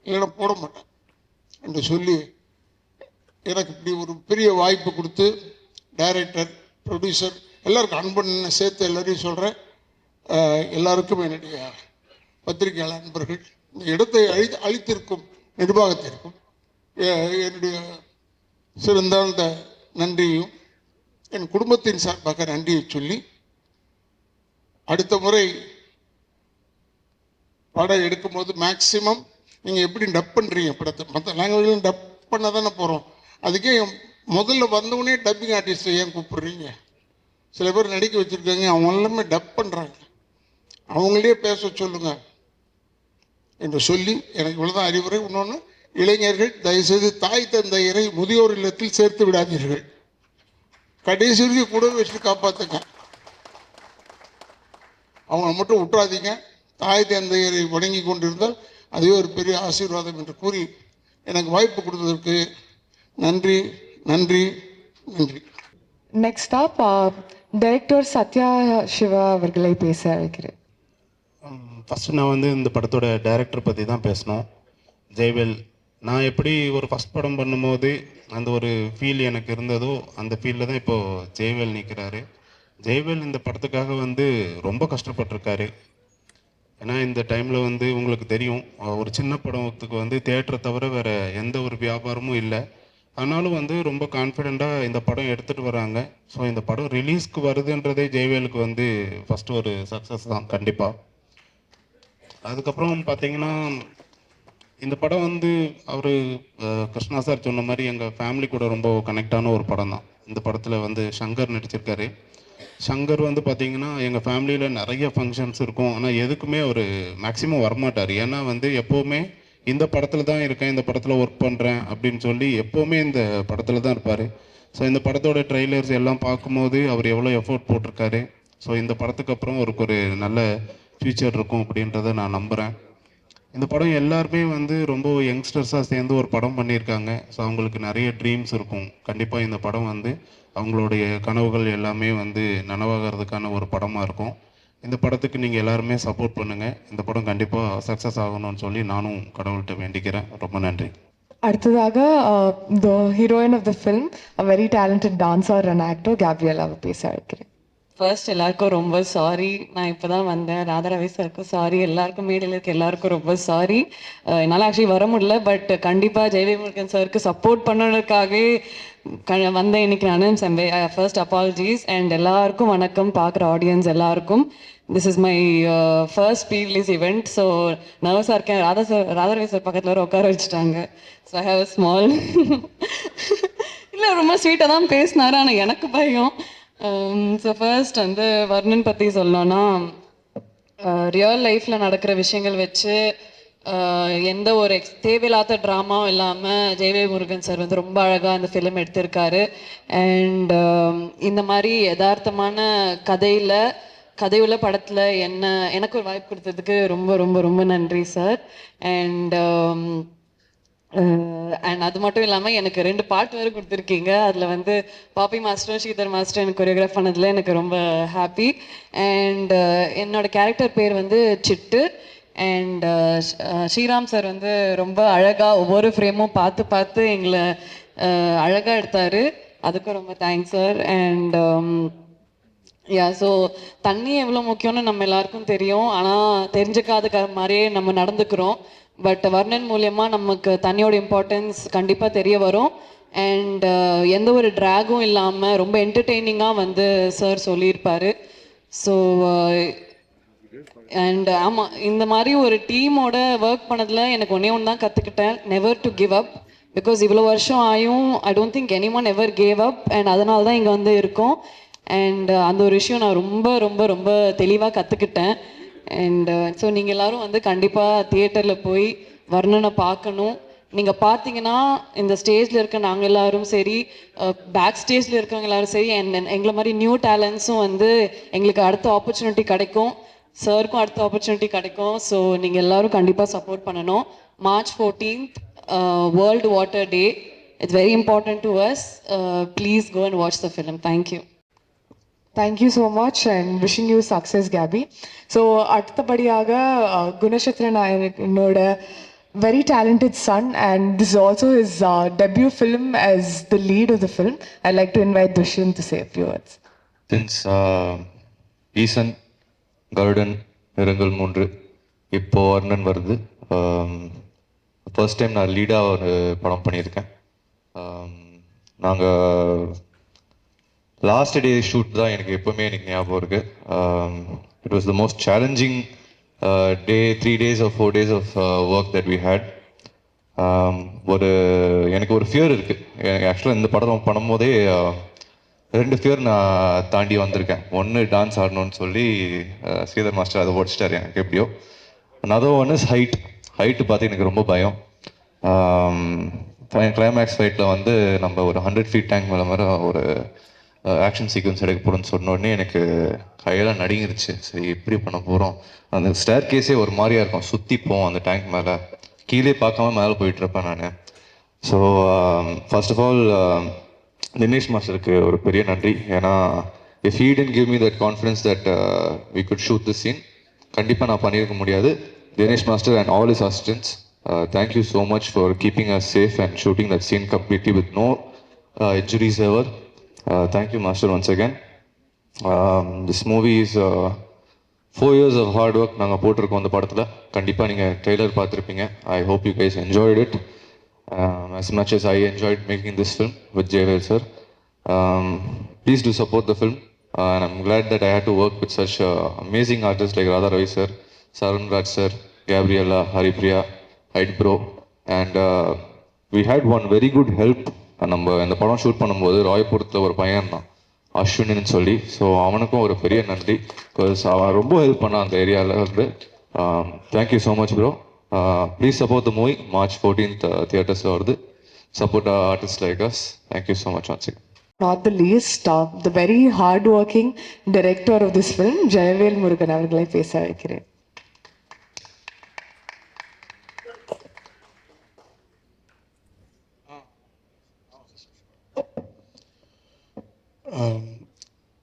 இல்லைன்னா போட மாட்டேன் என்று சொல்லி எனக்கு இப்படி ஒரு பெரிய வாய்ப்பு கொடுத்து டைரக்டர், ப்ரொடியூசர் எல்லாருக்கும் அன்பு சேர்த்து எல்லாரையும் சொல்கிறேன். எல்லாருக்கும் என்னுடைய பத்திரிகையாளர் நண்பர்கள், இந்த இடத்தை அளித்திருக்கும் நிர்வாகத்திற்கும் என்னுடைய சிறந்த நன்றியும் என் குடும்பத்தின் சார்பாக நன்றியை சொல்லி, அடுத்த முறை படம் எடுக்கும்போது மேக்சிமம் நீங்கள் எப்படி டப் பண்ணுறீங்க படத்தை, மற்ற லாங்குவேஜிலும் டப் பண்ண தானே போகிறோம். அதுக்கே முதல்ல வந்தவுடனே டப்பிங் ஆர்டிஸ்ட்டை ஏன் கூப்பிடுறீங்க? சில பேர் நடிக்க வச்சுருக்காங்க, அவங்க எல்லாமே டப் பண்ணுறாங்க, அவங்களே பேச சொல்லுங்கள். என்று சொல்லி எனக்கு இவ்வளோதான் அறிவுரை. இன்னொன்று, இளைஞர்கள் தயவுசெய்து தாய் தந்தையரை முதியோர் இல்லத்தில் சேர்த்து விடாதீர்கள். கடைசி வரைக்கும் கூட வச்சுட்டு காப்பாற்றுங்க. அவங்கள மட்டும் விட்டுறாதீங்க. தாய் தந்தையரை வணங்கி கொண்டிருந்தால் அதுவே ஒரு பெரிய ஆசீர்வாதம் என்று கூறி எனக்கு வாய்ப்பு கொடுத்ததற்கு நன்றி நன்றி நன்றி. Next up director Sathya Siva அவர்களை பேச அழைக்கிறேன். ஃபஸ்ட்டு நான் வந்து இந்த படத்தோட டைரக்டர் பற்றி தான் பேசணும். ஜெய்வேல். நான் எப்படி ஒரு ஃபஸ்ட் படம் பண்ணும்போது அந்த ஒரு ஃபீல் எனக்கு இருந்ததோ அந்த ஃபீலில் தான் இப்போது ஜெய்வேல் நிற்கிறாரு. ஜெய்வேல் இந்த படத்துக்காக வந்து ரொம்ப கஷ்டப்பட்டிருக்காரு. ஏன்னா இந்த டைமில் வந்து உங்களுக்கு தெரியும், ஒரு சின்ன படத்துக்கு வந்து தியேட்டரை தவிர வேறு எந்த ஒரு வியாபாரமும் இல்லை. ஆனாலும் வந்து ரொம்ப கான்ஃபிடெண்ட்டாக இந்த படம் எடுத்துகிட்டு வராங்க. ஸோ இந்த படம் ரிலீஸ்க்கு வருதுன்றதே ஜெய்வேலுக்கு வந்து ஃபஸ்ட்டு ஒரு சக்ஸஸ் தான் கண்டிப்பாக. அதுக்கப்புறம் பார்த்தீங்கன்னா இந்த படம் வந்து அவர் கிருஷ்ணா சார் சொன்ன மாதிரி எங்கள் ஃபேமிலி கூட ரொம்ப கனெக்டான ஒரு படம் தான். இந்த படத்தில் வந்து சங்கர் நடிச்சிருக்காரு. சங்கர் வந்து பார்த்திங்கன்னா எங்கள் ஃபேமிலியில் நிறைய ஃபங்க்ஷன்ஸ் இருக்கும், ஆனால் எதுக்குமே அவர் மேக்ஸிமம் வரமாட்டார். ஏன்னா வந்து எப்போவுமே இந்த படத்தில் தான் இருக்கேன், இந்த படத்தில் ஒர்க் பண்ணுறேன் அப்படின்னு சொல்லி எப்போவுமே இந்த படத்தில் தான் இருப்பார். ஸோ இந்த படத்தோட ட்ரெய்லர்ஸ் எல்லாம் பார்க்கும்போது அவர் எவ்வளோ எஃபோர்ட் போட்டிருக்காரு. ஸோ இந்த படத்துக்கு அப்புறம் அவருக்கு ஒரு நல்ல ஃப்யூச்சர் இருக்கும் அப்படின்றத நான் நம்புகிறேன். இந்த படம் எல்லாருமே வந்து ரொம்ப யங்ஸ்டர்ஸாக சேர்ந்து ஒரு படம் பண்ணியிருக்காங்க. ஸோ அவங்களுக்கு நிறைய ட்ரீம்ஸ் இருக்கும். கண்டிப்பாக இந்த படம் வந்து அவங்களுடைய கனவுகள் எல்லாமே வந்து நனவாகிறதுக்கான ஒரு படமாக இருக்கும். இந்த படத்துக்கு நீங்கள் எல்லாருமே சப்போர்ட் பண்ணுங்கள். இந்த படம் கண்டிப்பாக சக்ஸஸ் ஆகணும்னு சொல்லி நானும் கடவுள்கிட்ட வேண்டிக்கிறேன். ரொம்ப நன்றி. அடுத்ததாக the heroine of the film, a very talented dancer and actor கேப்ரியலாவை பேச அழைக்கிறேன். ஃபர்ஸ்ட் எல்லாருக்கும் ரொம்ப சாரி. நான் இப்போ தான் வந்தேன். ராதாரவி சாருக்கும் சாரி, எல்லாருக்கும் மேடையில் இருக்க எல்லாருக்கும் ரொம்ப சாரி. என்னால் ஆக்சுவலி வர முடியல. பட் கண்டிப்பாக ஜெயவேல் முருகன் சாருக்கு சப்போர்ட் பண்ணணுக்காகவே வந்தேன் இன்னைக்கு நான். First apologies. அண்ட் எல்லாருக்கும் வணக்கம், பார்க்குற ஆடியன்ஸ் எல்லாருக்கும். This is my first pre release event. So நர்வஸாக இருக்கேன். ராதாரவி சார் பக்கத்தில் வர உட்கார வச்சுட்டாங்க. So I have a small இல்லை, ரொம்ப ஸ்வீட்டாக தான் பேசினாரு, ஆனால் எனக்கு பயம். ஸோ ஃபர்ஸ்ட் வந்து வர்ணன் பற்றி சொல்லணும்னா, ரியல் லைஃப்பில் நடக்கிற விஷயங்கள் வச்சு எந்த ஒரு தேவையில்லாத ட்ராமாவும் இல்லாமல் ஜெயவேல் முருகன் சார் வந்து ரொம்ப அழகாக அந்த ஃபிலிம் எடுத்திருக்காரு. அண்ட் இந்த மாதிரி யதார்த்தமான கதையுள்ள படத்தில் எனக்கு ஒரு வாய்ப்பு கொடுத்ததுக்கு ரொம்ப ரொம்ப ரொம்ப நன்றி சார். அண்ட் அது மட்டும் இல்லாமல் எனக்கு 2 பாட்டு வேறு கொடுத்துருக்கீங்க. அதில் வந்து பாப்பி மாஸ்டரும் ஸ்ரீதர் மாஸ்டர் எனக்கு கொரியோகிராஃப் பண்ணதில் எனக்கு ரொம்ப ஹாப்பி. அண்ட் என்னோட கேரக்டர் பேர் வந்து சிட்டு. அண்ட் ஸ்ரீராம் சார் வந்து ரொம்ப அழகாக ஒவ்வொரு ஃப்ரேமும் பார்த்து எங்களை அழகாக எடுத்தார். அதுக்கும் ரொம்ப தேங்க்ஸ் சார். அண்ட் ஸோ தண்ணி எவ்வளோ முக்கியம்னு நம்ம எல்லாருக்கும் தெரியும், ஆனால் தெரிஞ்சுக்காத மாதிரியே நம்ம நடந்துக்கிறோம். பட் வர்ணன் மூலியமாக நமக்கு தண்ணியோட இம்பார்ட்டன்ஸ் கண்டிப்பாக தெரிய வரும். அண்ட் எந்த ஒரு ட்ராகும் இல்லாமல் ரொம்ப என்டர்டெய்னிங்காக வந்து சார் சொல்லியிருப்பார். ஸோ அண்ட் ஆமாம், இந்த மாதிரி ஒரு டீமோட ஒர்க் பண்ணதில் எனக்கு ஒன்றே ஒன்று தான் கற்றுக்கிட்டேன், never to give up. Because இவ்வளோ வருஷம் ஆயும் I don't think any one ever gave up. And அதனால தான் இங்கே வந்து இருக்கோம். அண்ட் அந்த ஒரு விஷயம் நான் ரொம்ப ரொம்ப ரொம்ப தெளிவாக கற்றுக்கிட்டேன். அண்ட் ஸோ நீங்கள் எல்லோரும் வந்து கண்டிப்பாக தியேட்டரில் போய் வர்ணனை பார்க்கணும். நீங்கள் பார்த்தீங்கன்னா இந்த ஸ்டேஜில் இருக்க நாங்கள் எல்லோரும் சரி, பேக் ஸ்டேஜில் இருக்கவங்க எல்லோரும் சரி, எங்களை மாதிரி நியூ டேலண்ட்ஸும் வந்து எங்களுக்கு அடுத்த ஆப்பர்ச்சுனிட்டி கிடைக்கும், சாருக்கும் அடுத்த ஆப்பர்ச்சுனிட்டி கிடைக்கும். ஸோ நீங்கள் எல்லோரும் கண்டிப்பாக சப்போர்ட் பண்ணணும். March 14th, World Water Day. It's very important to us. Please go and watch the film. Thank you. Thank you so much and wishing you success, Gabby. So, அடுத்தபடியாக குணசேகரன் என்னோட very talented son, and this is also his debut film as the lead of the film. I'd like to invite Dushyant to say a few words. Since ஈசன், கருடன், நிறங்கள் 3 இப்போ வர்ணன் வருது. First time நான் லீடாக ஒரு படம் பண்ணியிருக்கேன். நாங்கள் லாஸ்ட் டே ஷூட் தான் எனக்கு எப்போவுமே ஞாபகம் இருக்குது. It was the most challenging day. 3 days or 4 days of work that we had. எனக்கு ஒரு ஃபியர் இருக்குது. ஆக்சுவலாக இந்த படம் பண்ணும்போதே 2 ஃபியர் நான் தாண்டி வந்திருக்கேன். ஒன்று டான்ஸ் ஆடணும்னு சொல்லி ஸ்ரீதர் மாஸ்டர் அதை ஓடிச்சிட்டார் எனக்கு எப்படியோ. another one is height. Height பார்த்து எனக்கு ரொம்ப பயம். கிளைமேக்ஸ் ஃபைட்டில் வந்து நம்ம ஒரு 100 feet டேங்க் மேலே மாதிரி ஒரு ஆக்ஷன் சீக்வன்ஸ் எடுக்க போகிறோன்னு சொன்ன உடனே எனக்கு கையெல்லாம் நடுங்கிருச்சு. சரி எப்படி பண்ண போகிறோம், அந்த ஸ்டேர் கேஸே ஒரு மாதிரியாக இருக்கும், சுற்றிப்போம் அந்த டேங்க் மேலே, கீழே பார்க்காம மேலே போயிட்டுருப்பேன் நான். So first of all Dinesh மாஸ்டருக்கு ஒரு பெரிய நன்றி. ஏன்னா if he didn't give me that confidence that we could shoot this scene, கண்டிப்பாக நான் பண்ணியிருக்க முடியாது. Dinesh master and all his assistants, thank you so much for keeping us safe and shooting that scene completely with no injuries ever. Thank you master once again. This movie is 4 years of hard work நாங்கள் போட்டிருக்கோம் அந்த படத்தில். கண்டிப்பாக நீங்கள் trailer பார்த்துருப்பீங்க. I hope you guys enjoyed it as much as I enjoyed making this film with Jayvel sir. Please do support the film, and I'm glad that I had to work with such amazing artists like Radha Ravi sir, Sarun Raj sir, Gabriella, Haripriya, Hyde bro, and we had one very good help. நம்ம இந்த படம் shoot பண்ணும்போது ராயபுரத்தில் ஒரு பையன் தான் அஸ்வின்னு சொல்லி, so அவனுக்கும் ஒரு பெரிய நன்றி. பிகாஸ் அவன் ரொம்ப ஹெல்ப் பண்ணான் அந்த ஏரியாவில் வந்து. Thank you so much bro. Please support the movie. March 14th தியேட்டர்ஸில் வருது. Support artist like us. Thank you so much once again. Not the least, the very hard-working director of this film, Jayavel Murugan அவர்களை பேச வைக்கிறேன்.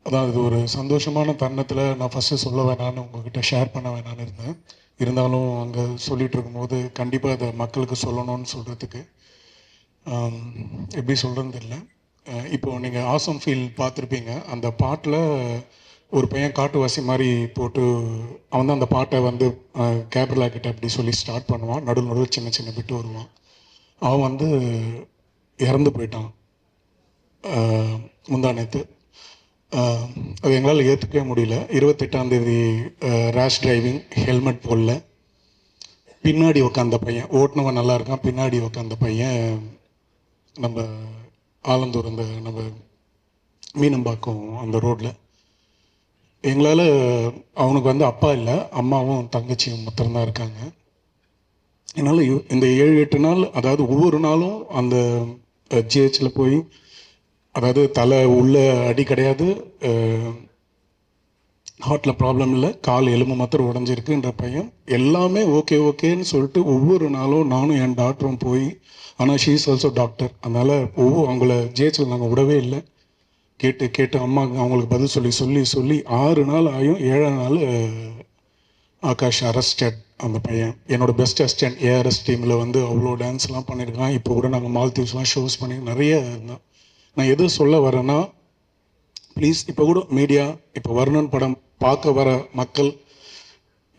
அதான் இது ஒரு சந்தோஷமான தருணத்தில் நான் ஃபஸ்ட்டு சொல்ல வேணான்னு உங்ககிட்ட ஷேர் பண்ண வேணான்னு இருந்தேன். இருந்தாலும் அங்கே சொல்லிகிட்டு இருக்கும்போது கண்டிப்பாக அதை மக்களுக்கு சொல்லணும்னு சொல்கிறதுக்கு எப்படி சொல்கிறதுன்னு தெரியல. இப்போது நீங்கள் ஆசம் ஃபீல் பார்த்துருப்பீங்க. அந்த பாட்டில் ஒரு பையன் காட்டுவாசி மாதிரி போட்டு அவன் தான் அந்த பாட்டை வந்து கேப்ரலா கிட்ட அப்படி சொல்லி ஸ்டார்ட் பண்ணுவான். நடுவில் சின்ன சின்ன விட்டு வருவான். அவன் வந்து இறந்து போயிட்டான் முந்தா நேற்று. அது எங்களால் ஏற்றுக்கவே முடியல. 28ஆம் தேதி ரேஷ் டிரைவிங், ஹெல்மெட் போடல, பின்னாடி உட்காந்த பையன், ஓட்டுனவன் நல்லா இருக்கான், பின்னாடி உட்காந்த பையன் நம்ம ஆலந்தூர் அந்த நம்ம மீனம்பாக்கம் அந்த ரோட்டில். எங்களால் அவனுக்கு வந்து அப்பா இல்லை, அம்மாவும் தங்கச்சியும் மாத்திரம்தான் இருக்காங்க. என்னால் இந்த 7-8 நாள், அதாவது ஒவ்வொரு நாளும் அந்த ஜிஹெச்சில் போய், அதாவது தலை உள்ள அடி கிடையாது, ஹார்ட்டில் ப்ராப்ளம் இல்லை, கால் எலும்பு மாத்திரம் உடஞ்சிருக்குன்ற பையன் எல்லாமே ஓகேன்னு சொல்லிட்டு ஒவ்வொரு நாளும் நானும் என் டாக்டரும் போய், ஆனால் ஷீ இஸ் ஆல்சோ டாக்டர், அதனால் அவங்கள ஜிஹெச்சில் நாங்கள் விடவே இல்லை. கேட்டு அம்மா அவங்களுக்கு பதில் சொல்லி 6 நாள் ஆகும். 7ஆம் நாள் ஆகாஷ் அரெஸ்டட். அந்த பையன் என்னோட பெஸ்ட் அசிஸ்டன்ட். ஏஆர்எஸ் டீமில் வந்து அவ்வளோ டான்ஸ்லாம் பண்ணியிருக்கான். இப்போ கூட நாங்கள் மால்தீவ்ஸ்லாம் ஷோஸ் பண்ணி நிறைய இருந்தோம். நான் எது சொல்ல வரேன்னா, ப்ளீஸ் இப்போ கூட மீடியா, இப்போ வருணன் படம் பார்க்க வர மக்கள்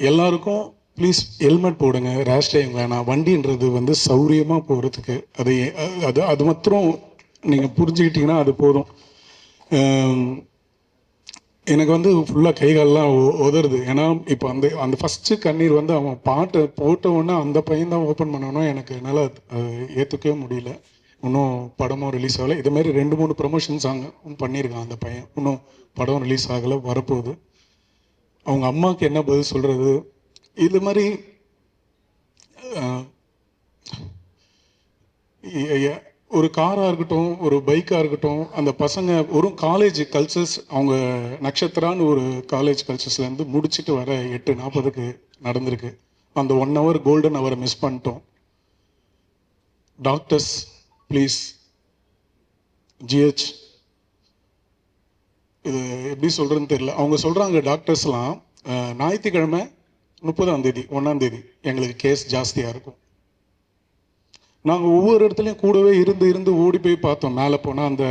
எல்லாருக்கும் ப்ளீஸ் ஹெல்மெட் போடுங்க. ரேஷ் டிரைவிங் வேணாம். வண்டின்றது வந்து சௌரியமாக போகிறதுக்கு அது மாத்திரம் நீங்கள் புரிஞ்சுக்கிட்டிங்கன்னா அது போதும். எனக்கு வந்து ஃபுல்லாக கைகாலெலாம் உதறுது. ஏன்னா இப்போ அந்த ஃபஸ்ட்டு கண்ணீர் வந்து அவன் பாட்டை போட்ட உடனே அந்த பையன் தான் ஓப்பன் பண்ணணும். எனக்கு என்னால் ஏற்றுக்கவே முடியல. இன்னும் படமும் ரிலீஸ் ஆகலை. இதுமாரி 2-3 ப்ரமோஷன்ஸ் பண்ணியிருக்கான் அந்த பையன். இன்னும் படம் ரிலீஸ் ஆகலை, வரப்போகுது. அவங்க அம்மாவுக்கு என்ன பதில் சொல்கிறது? இது மாதிரி ஒரு காராக இருக்கட்டும், ஒரு பைக்காக இருக்கட்டும், அந்த பசங்க ஒரு காலேஜ் கல்ச்சர்ஸ், அவங்க நட்சத்திரான்னு ஒரு காலேஜ் கல்ச்சர்ஸ்லேருந்து முடிச்சுட்டு வர 8:40க்கு நடந்திருக்கு. அந்த 1 hour கோல்டன் ஹவரை மிஸ் பண்ணிட்டோம். டாக்டர்ஸ் ப்ளீஸ், ஜிஹெச், இது எப்படி சொல்கிறதுன்னு தெரியல. அவங்க சொல்கிறாங்க டாக்டர்ஸ்லாம், ஞாயிற்றுக்கிழமை 30ஆம் தேதி 1ஆம் தேதி எங்களுக்கு கேஸ் ஜாஸ்தியாக இருக்கும். நாங்கள் ஒவ்வொரு இடத்துலையும் கூடவே இருந்து ஓடி போய் பார்த்தோம். மேலே போனால் அந்த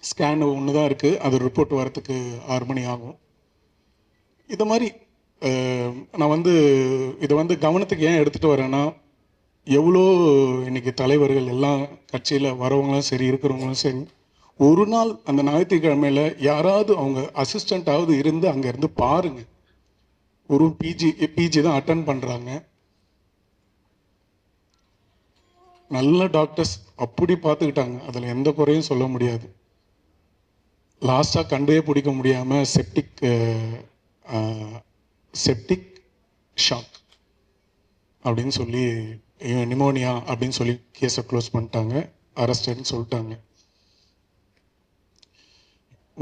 ஸ்கேன் ஒன்று தான் இருக்குது, அது ரிப்போர்ட் வரத்துக்கு 6 மணி ஆகும். இதை மாதிரி நான் வந்து இதை வந்து கவனத்துக்கு ஏன் எடுத்துகிட்டு வரேன்னா, எவ்வளோ இன்றைக்கி தலைவர்கள் எல்லாம் கட்சியில் வரவங்களும் சரி, இருக்கிறவங்களும் சரி, ஒரு நாள் அந்த ஞாயிற்றுக்கிழமையில் யாராவது அவங்க அசிஸ்டண்ட்டாவது இருந்து அங்கே இருந்து பாருங்கள். ஒரு பிஜி தான் அட்டன் பண்ணுறாங்க. நல்ல டாக்டர்ஸ் அப்படி பார்த்துக்கிட்டாங்க, அதில் எந்த குறையும் சொல்ல முடியாது. லாஸ்ட்டாக கண்டே பிடிக்க முடியாமல் செப்டிக் ஷாக் அப்படின்னு சொல்லி நிமோனியா அப்படின்னு சொல்லி கேஸை க்ளோஸ் பண்ணிட்டாங்க, அரெஸ்டட்னு சொல்லிட்டாங்க.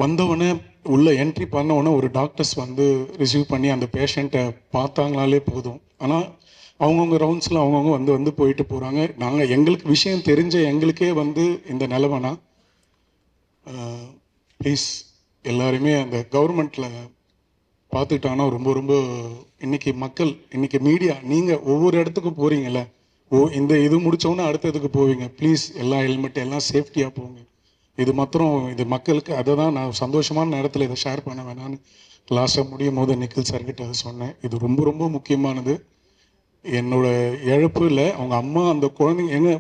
வந்தவொடனே உள்ளே என்ட்ரி பண்ணவுடனே ஒரு டாக்டர்ஸ் வந்து ரிசீவ் பண்ணி அந்த பேஷண்ட்டை பார்த்தாங்கனாலே போதும். ஆனால் அவங்கவுங்க ரவுண்ட்ஸில் அவங்கவுங்க வந்து போயிட்டு போகிறாங்க. நாங்கள் எங்களுக்கு விஷயம் தெரிஞ்ச எங்களுக்கே வந்து இந்த நிலமைனா ப்ளீஸ் எல்லாருமே அந்த கவர்மெண்ட்டில் பார்த்துக்கிட்டாங்கன்னா ரொம்ப ரொம்ப இன்றைக்கி மக்கள், இன்றைக்கி மீடியா, நீங்கள் ஒவ்வொரு இடத்துக்கும் போகிறீங்கல்ல, இந்த இது முடித்தோன்னே அடுத்ததுக்கு போவீங்க. ப்ளீஸ் எல்லா ஹெல்மெட் எல்லாம் சேஃப்டியாக போங்க. இது மாத்திரம் இது மக்களுக்கு, அதை தான் நான் சந்தோஷமான நேரத்தில் இதை ஷேர் பண்ண வேணான்னு லாஸ்ட்டாக முடியும் போது நிக்கில் சார்கிட்ட அதை சொன்னேன். இது ரொம்ப ரொம்ப முக்கியமானது. என்னோட இழப்பு இல்லை, அவங்க அம்மா அந்த குழந்தைங்க எங்க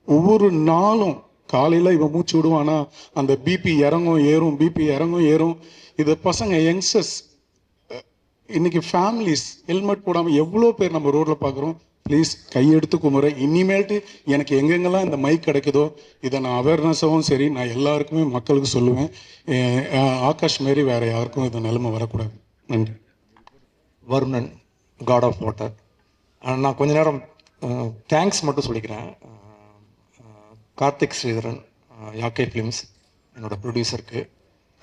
ஒவ்வொரு நாளும் காலையில் இவன் மூச்சு விடுவானா அந்த பிபி இறங்கும் ஏறும், பிபி இறங்கும் ஏறும். இது பசங்க யங்ஸ்டர்ஸ், இன்னைக்கு ஃபேமிலிஸ் ஹெல்மெட் போடாமல் எவ்வளோ பேர் நம்ம ரோட்டில் பார்க்குறோம். ப்ளீஸ் கையெடுத்து குமுறை. இனிமேல்ட்டு எனக்கு எங்கெங்கெல்லாம் இந்த மைக் கிடைக்குதோ இதை நான் அவேர்னஸாகவும் சரி நான் எல்லாருக்குமே மக்களுக்கு சொல்லுவேன். ஆகாஷ் மாரி வேறு யாருக்கும் இந்த நிலைமை வரக்கூடாது. நன்றி. Varunan, god of water. நான் கொஞ்ச நேரம் தேங்க்ஸ் மட்டும் சொல்லிக்கிறேன். கார்த்திக் ஸ்ரீதரன், யாக்கே ஃபிலிம்ஸ் என்னோடய ப்ரொடியூசருக்கு,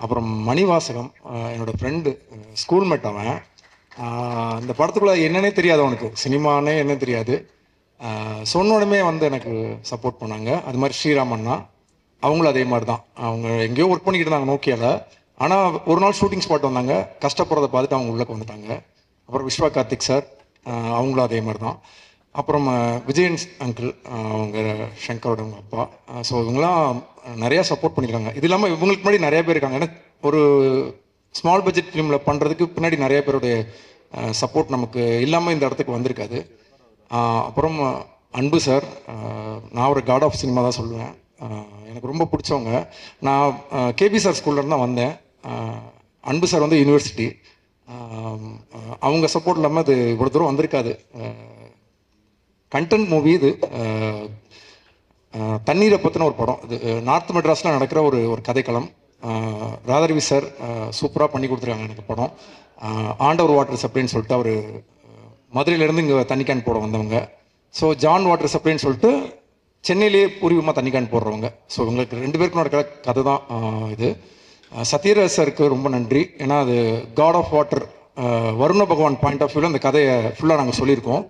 அப்புறம் மணிவாசகம் என்னோடய ஃப்ரெண்டு, ஸ்கூல்மேட். அவன் இந்த படத்துக்குள்ளே என்னன்னே தெரியாது, அவனுக்கு சினிமானே என்ன தெரியாது. சொன்னோடமே வந்து எனக்கு சப்போர்ட் பண்ணாங்க. அது மாதிரி ஸ்ரீராமண்ணா அவங்களும் அதே மாதிரி தான். அவங்க எங்கேயோ ஒர்க் பண்ணிக்கிட்டு இருந்தாங்க நோக்கியாவில். ஆனால் ஒரு நாள் ஷூட்டிங் ஸ்பாட் வந்தாங்க, கஷ்டப்படுறதை பார்த்துட்டு அவங்க உள்ளே வந்துட்டாங்க. அப்புறம் விஸ்வா கார்த்திக் சார் அவங்களும் அதே மாதிரி தான். அப்புறம் விஜயன் அங்கிள், அவங்க ஷங்கரோட அவங்க அப்பா. ஸோ இவங்களாம் நிறையா சப்போர்ட் பண்ணியிருக்காங்க. இது இல்லாமல் இவங்களுக்கு முன்னாடி நிறைய பேர் இருக்காங்க. ஏன்னா ஒரு ஸ்மால் பட்ஜெட் ஃபிலிமில் பண்ணுறதுக்கு பின்னாடி நிறைய பேருடைய சப்போர்ட் நமக்கு இல்லாமல் இந்த இடத்துக்கு வந்திருக்காது. அப்புறம் அன்பு சார், நான் ஒரு காட் ஆஃப் சினிமா தான் சொல்லுவேன். எனக்கு ரொம்ப பிடிச்சவங்க. நான் கேபி சார் ஸ்கூல்லேருந்து தான் வந்தேன். அன்பு சார் வந்து யூனிவர்சிட்டி. அவங்க சப்போர்ட் இல்லாமல் அது இவ்வளோ தூரம் வந்திருக்காது. கண்டென்ட் மூவி இது. தண்ணீரை பற்றின ஒரு படம். இது நார்த் மெட்ராஸில் நடக்கிற ஒரு கதைக்களம். ராதாரவி சார் சூப்பராக பண்ணி கொடுத்துருக்காங்க எனக்கு படம். ஆண்டவர் வாட்டர் சப்ளைன்னு சொல்லிட்டு அவர் மதுரையிலேருந்து இங்கே தண்ணி கேன் போட வந்தவங்க. ஸோ ஜான் வாட்டர் சப்ளைன்னு சொல்லிட்டு சென்னையிலேயே பூர்வீகமாக தண்ணி கேன் போடுறவங்க. ஸோ இவங்களுக்கு 2 பேருக்கும் நடக்கிற கதை தான் இது. சத்யராஜ் சாருக்கு ரொம்ப நன்றி. ஏன்னா அது காட் ஆஃப் வாட்டர் வருண பகவான் பாயிண்ட் ஆஃப் வியூவில் அந்த கதையை ஃபுல்லாக நாங்கள் சொல்லியிருக்கோம்.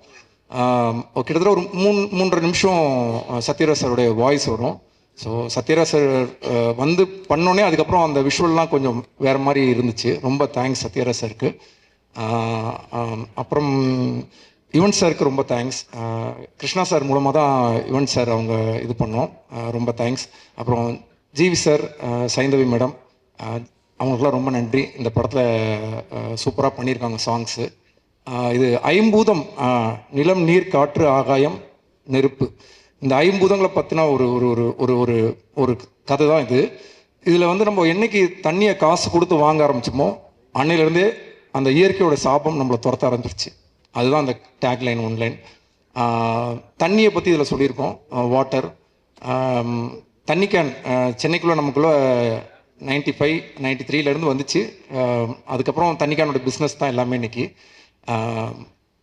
கிட்டத்தட்ட ஒரு 3.5 நிமிஷம் சத்யராஜ் சாருடைய வாய்ஸ் வரும். ஸோ சத்யராஜ் சார் வந்து பண்ணோன்னே அதுக்கப்புறம் அந்த விஷுவல்லாம் கொஞ்சம் வேறு மாதிரி இருந்துச்சு. ரொம்ப தேங்க்ஸ் சத்யராஜ் சாருக்கு. அப்புறம் யுவன் சாருக்கு ரொம்ப தேங்க்ஸ். கிருஷ்ணா சார் மூலமாக தான் யுவன் சார் அவங்க இது பண்ணோம். ரொம்ப தேங்க்ஸ். அப்புறம் ஜிவி சார், சைந்தவி மேடம், அவங்களுக்குலாம் ரொம்ப நன்றி. இந்த படத்தில் சூப்பராக பண்ணியிருக்காங்க சாங்ஸு. இது ஐம்பூதம், நிலம், நீர், காற்று, ஆகாயம், நெருப்பு, இந்த ஐம்பூதங்களை பற்றின ஒரு ஒரு ஒரு ஒரு ஒரு கதை தான் இது. இதில் வந்து நம்ம என்னைக்கு தண்ணியை காசு கொடுத்து வாங்க ஆரம்பிச்சோமோ அன்னையிலேருந்தே அந்த இயற்கையோட சாபம் நம்மளை துரத்த ஆரம்பிச்சிருச்சு. அதுதான் அந்த டேக்லைன், ஒன்லைன். தண்ணியை பற்றி இதில் சொல்லியிருக்கோம். வாட்டர், தண்ணி கேன் சென்னைக்குள்ளே நமக்குள்ளே 95, 93லேருந்து வந்துச்சு. அதுக்கப்புறம் தண்ணி கேனோட பிஸ்னஸ் தான் எல்லாமே இன்றைக்கி.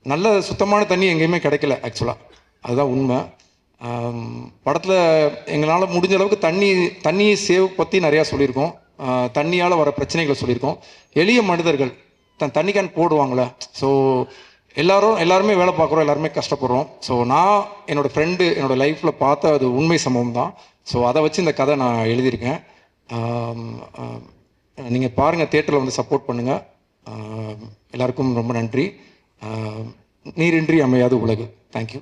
நல்ல சுத்தமான தண்ணி எங்கேயுமே கிடைக்கல ஆக்சுவலாக, அதுதான் உண்மை. படத்தில் எங்களால் முடிஞ்ச அளவுக்கு தண்ணி சேவ் பற்றி நிறையா சொல்லியிருக்கோம். தண்ணியால் வர பிரச்சனைகளை சொல்லியிருக்கோம். எளிய மனிதர்கள் தண்ணி கேன் போடுவாங்களே. ஸோ எல்லாருமே வேலை பார்க்குறோம், எல்லாருமே கஷ்டப்படுறோம். ஸோ நான் என்னோடய ஃப்ரெண்டு என்னோடய லைஃப்பில் பார்த்த அது உண்மை சம்பவம் தான். ஸோ அதை வச்சு இந்த கதை நான் எழுதியிருக்கேன். நீங்கள் பாருங்கள், தியேட்டரில் வந்து சப்போர்ட் பண்ணுங்கள். எல்லாருக்கும் ரொம்ப நன்றி. நீரின்றி அமையாது உலகு. தேங்க்யூ.